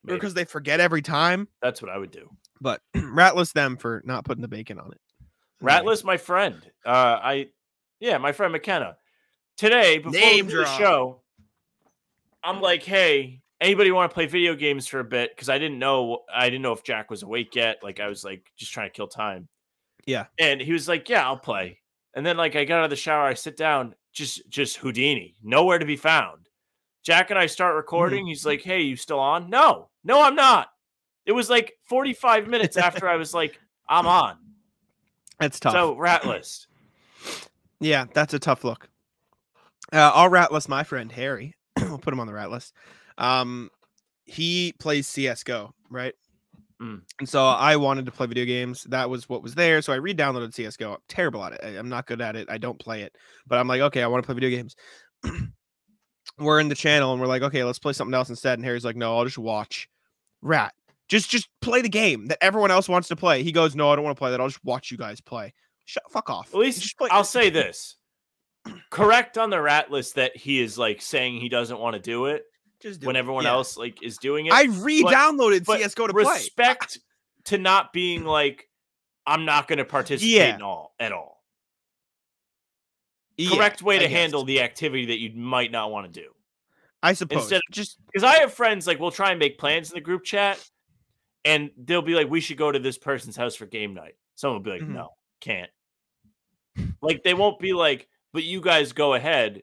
or because they forget every time. That's what I would do. But ratless them for not putting the bacon on it. Ratless, my friend. My friend McKenna. Today, before we do the show, I'm like, hey, anybody want to play video games for a bit? Because I didn't know if Jack was awake yet. Like I was like just trying to kill time. Yeah. And he was like, yeah, I'll play. And then like I got out of the shower, I sit down, just Houdini, nowhere to be found. Jack and I start recording. He's like, hey, you still on? No, I'm not. It was like 45 minutes after I was like, I'm on. That's tough. So ratless. Yeah, that's a tough look. I'll ratless my friend Harry. We'll put him on the rat list. He plays CSGO, right? And so I wanted to play video games. That was what was there. So I re-downloaded CSGO. I'm terrible at it. I'm not good at it. I don't play it. But I'm like, okay, I want to play video games. We're in the channel and we're like, okay, let's play something else instead. And Harry's like, no, I'll just watch. Rat. Just play the game that everyone else wants to play. He goes, no, I don't want to play that. I'll just watch you guys play. Fuck off. At least I'll say this. Correct on the rat list that he is like saying he doesn't want to do it when everyone else like is doing it. I re-downloaded CSGO to play. Respect to not being like, I'm not going to participate at all. Correct way to handle the activity that you might not want to do. I suppose. Instead of, just because I have friends like we'll try and make plans in the group chat and they'll be like, we should go to this person's house for game night. Someone will be like, no, can't. Like they won't be like, but you guys go ahead.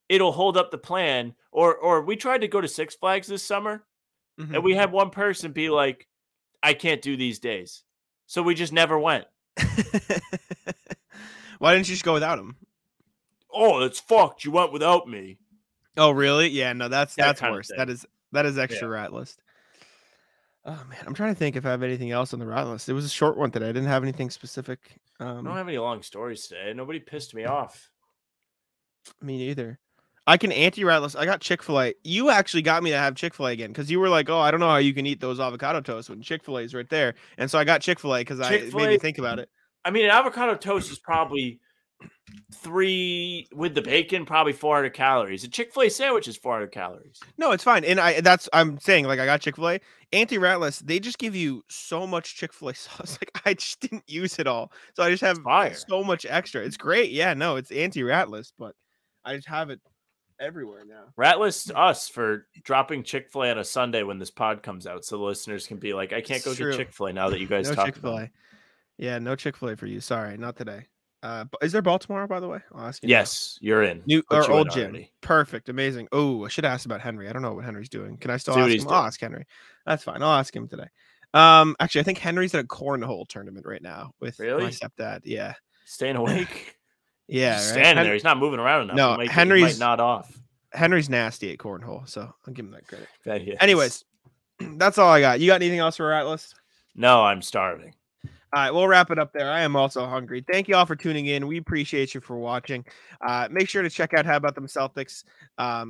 It'll hold up the plan. Or we tried to go to Six Flags this summer, and we had one person be like, I can't do these days. So we just never went. Why didn't you just go without him? Oh, that's fucked. You went without me. Oh, really? Yeah, no, that's worse. That is extra rat list. Oh man, I'm trying to think if I have anything else on the rat list. It was a short one today. I didn't have anything specific. I don't have any long stories today. Nobody pissed me off. Me neither. I can anti-rat list. I got Chick-fil-A. You actually got me to have Chick-fil-A again because you were like, oh, I don't know how you can eat those avocado toasts when Chick-fil-A is right there. And so I got Chick-fil-A because it made me think about it. I mean, an avocado toast is probably 3 with the bacon, probably 400 calories. A Chick-fil-A sandwich is 400 calories. No, it's fine. And I'm saying, like, I got Chick-fil-A. Anti-rat list, they just give you so much Chick-fil-A sauce. Like, I just didn't use it all. So I just have so much extra. It's great. Yeah, no, it's anti-rat list, but I just have it everywhere now. Rat list us for dropping Chick-fil-A on a Sunday when this pod comes out, so the listeners can be like, I can't go get Chick-fil-A now that you guys talked about it. Yeah, no Chick-fil-A for you. Sorry, not today. Is there ball tomorrow, by the way? I'll ask you. Yes, you're in. New or old gym. Perfect, amazing. Oh, I should ask about Henry. I don't know what Henry's doing. Can I still ask him? I'll ask Henry. That's fine. I'll ask him today. Actually, I think Henry's at a cornhole tournament right now with my stepdad. Yeah, staying awake. Yeah, standing there. He's not moving around enough. No, Henry's not off. Henry's nasty at cornhole, so I'll give him that credit. Anyways, that's all I got. You got anything else for our list? No, I'm starving. All right, we'll wrap it up there. I am also hungry. Thank you all for tuning in. We appreciate you for watching. Make sure to check out How About Them Celtics.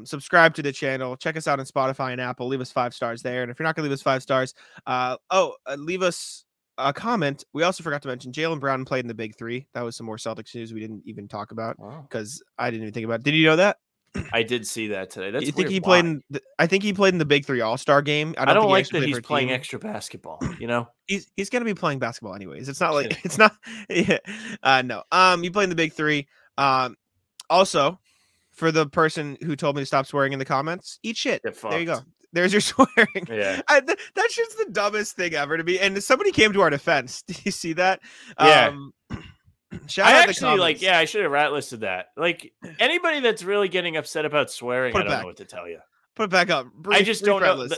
Subscribe to the channel. Check us out on Spotify and Apple. Leave us 5 stars there. And if you're not going to leave us 5 stars, leave us a comment. We also forgot to mention Jaylen Brown played in the Big 3. That was some more Celtics news we didn't even talk about because I didn't even think about it. Did you know that? I did see that today. That's you think weird. he played in I think he played in the Big 3 All-Star game. I don't think like that he's for playing team. extra basketball, you know? He's going to be playing basketball anyways. It's not like it's not yeah. No. You play in the Big 3. Also, for the person who told me to stop swearing in the comments, eat shit. There you go. There's your swearing. Yeah. That's just the dumbest thing ever to be. And somebody came to our defense. Did you see that? Yeah. Shout out I should have rat listed that. Like, anybody that's really getting upset about swearing, I don't know what to tell you. Put it back up. I just don't know.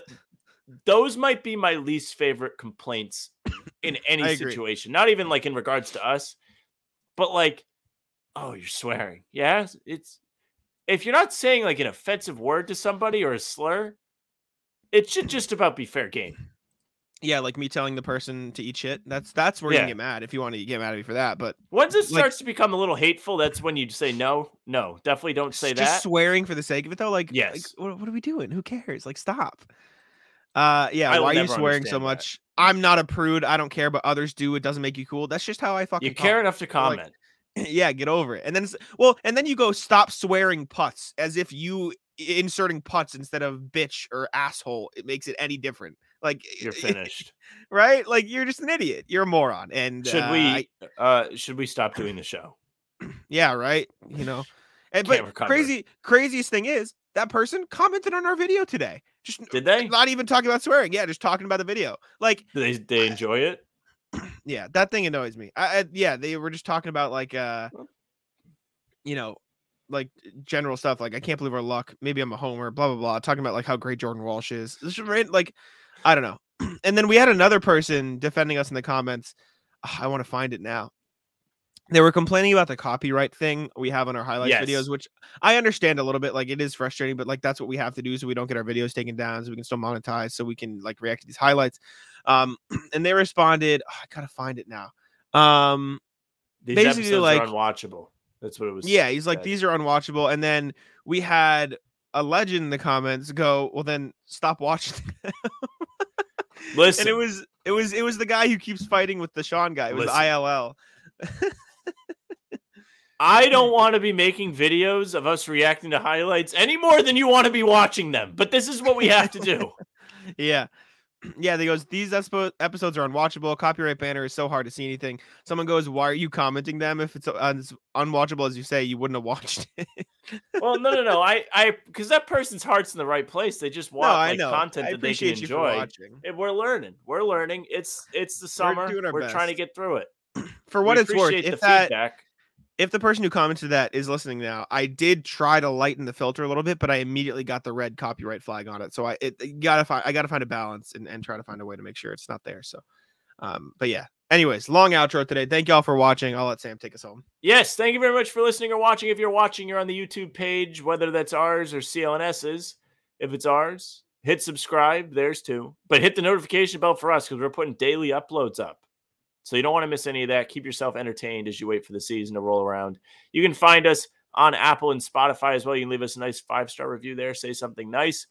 Those might be my least favorite complaints in any situation. Not even like in regards to us, but like, oh, you're swearing. Yeah, it's if you're not saying like an offensive word to somebody or a slur, it should just about be fair game. Yeah, like me telling the person to eat shit. That's where you can get mad if you want to get mad at me for that. But once it starts to become a little hateful, that's when you say no, definitely don't say that. Just swearing for the sake of it though. Like, yes. Like, what are we doing? Who cares? Like, stop. Why are you swearing so much? I'm not a prude. I don't care, but others do. It doesn't make you cool. That's just how I fucking You care enough to comment. Like, yeah, get over it. And then and then you go stop swearing putts as if you inserting putts instead of bitch or asshole it makes it any different. Like, you're finished. Right? Like, you're just an idiot. You're a moron. And should we stop doing the show? Yeah, right. You know. But craziest thing is that person commented on our video today. Did they? Not even talking about swearing. Yeah, just talking about the video. Like, did they enjoy it? Yeah, that thing annoys me. They were just talking about like like general stuff. Like, I can't believe our luck. Maybe I'm a homer. Blah blah blah. Talking about like how great Jordan Walsh is. This is right. Like, I don't know. And then we had another person defending us in the comments. I want to find it now. They were complaining about the copyright thing we have on our highlights videos, which I understand a little bit. Like, it is frustrating, but like that's what we have to do so we don't get our videos taken down, so we can still monetize, so we can like react to these highlights. And they responded, I gotta find it now. These basically episodes are unwatchable. That's what it was. Yeah, he's like, these are unwatchable. And then we had a legend in the comments go, well, then stop watching them. Listen, and it was the guy who keeps fighting with the Sean guy. It was ILL. I don't want to be making videos of us reacting to highlights any more than you want to be watching them, but this is what we have to do. Yeah. They goes, these episodes are unwatchable. Copyright banner is so hard to see anything. Someone goes, why are you commenting them? If it's as unwatchable as you say, you wouldn't have watched it. Well, no. I because that person's heart's in the right place. They just want content that they can enjoy. We're learning. It's the summer. We're trying to get through it. For what it's worth, if the person who commented that is listening now, I did try to lighten the filter a little bit, but I immediately got the red copyright flag on it. So I gotta find a balance and try to find a way to make sure it's not there. So, but yeah. Anyways, long outro today. Thank y'all for watching. I'll let Sam take us home. Yes, thank you very much for listening or watching. If you're watching, you're on the YouTube page, whether that's ours or CLNS's. If it's ours, hit subscribe. There's two, but hit the notification bell for us because we're putting daily uploads up. So you don't want to miss any of that. Keep yourself entertained as you wait for the season to roll around. You can find us on Apple and Spotify as well. You can leave us a nice 5-star review there. Say something nice.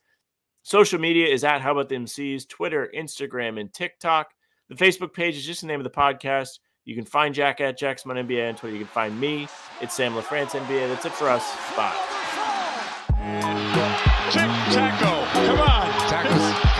Social media is at How About Them C's, Twitter, Instagram, and TikTok. The Facebook page is just the name of the podcast. You can find Jack at Jackson NBA on Twitter. You can find me. It's Sam LaFrance NBA. That's it for us. Bye. Tic-tac-toe. Come on. Tackles.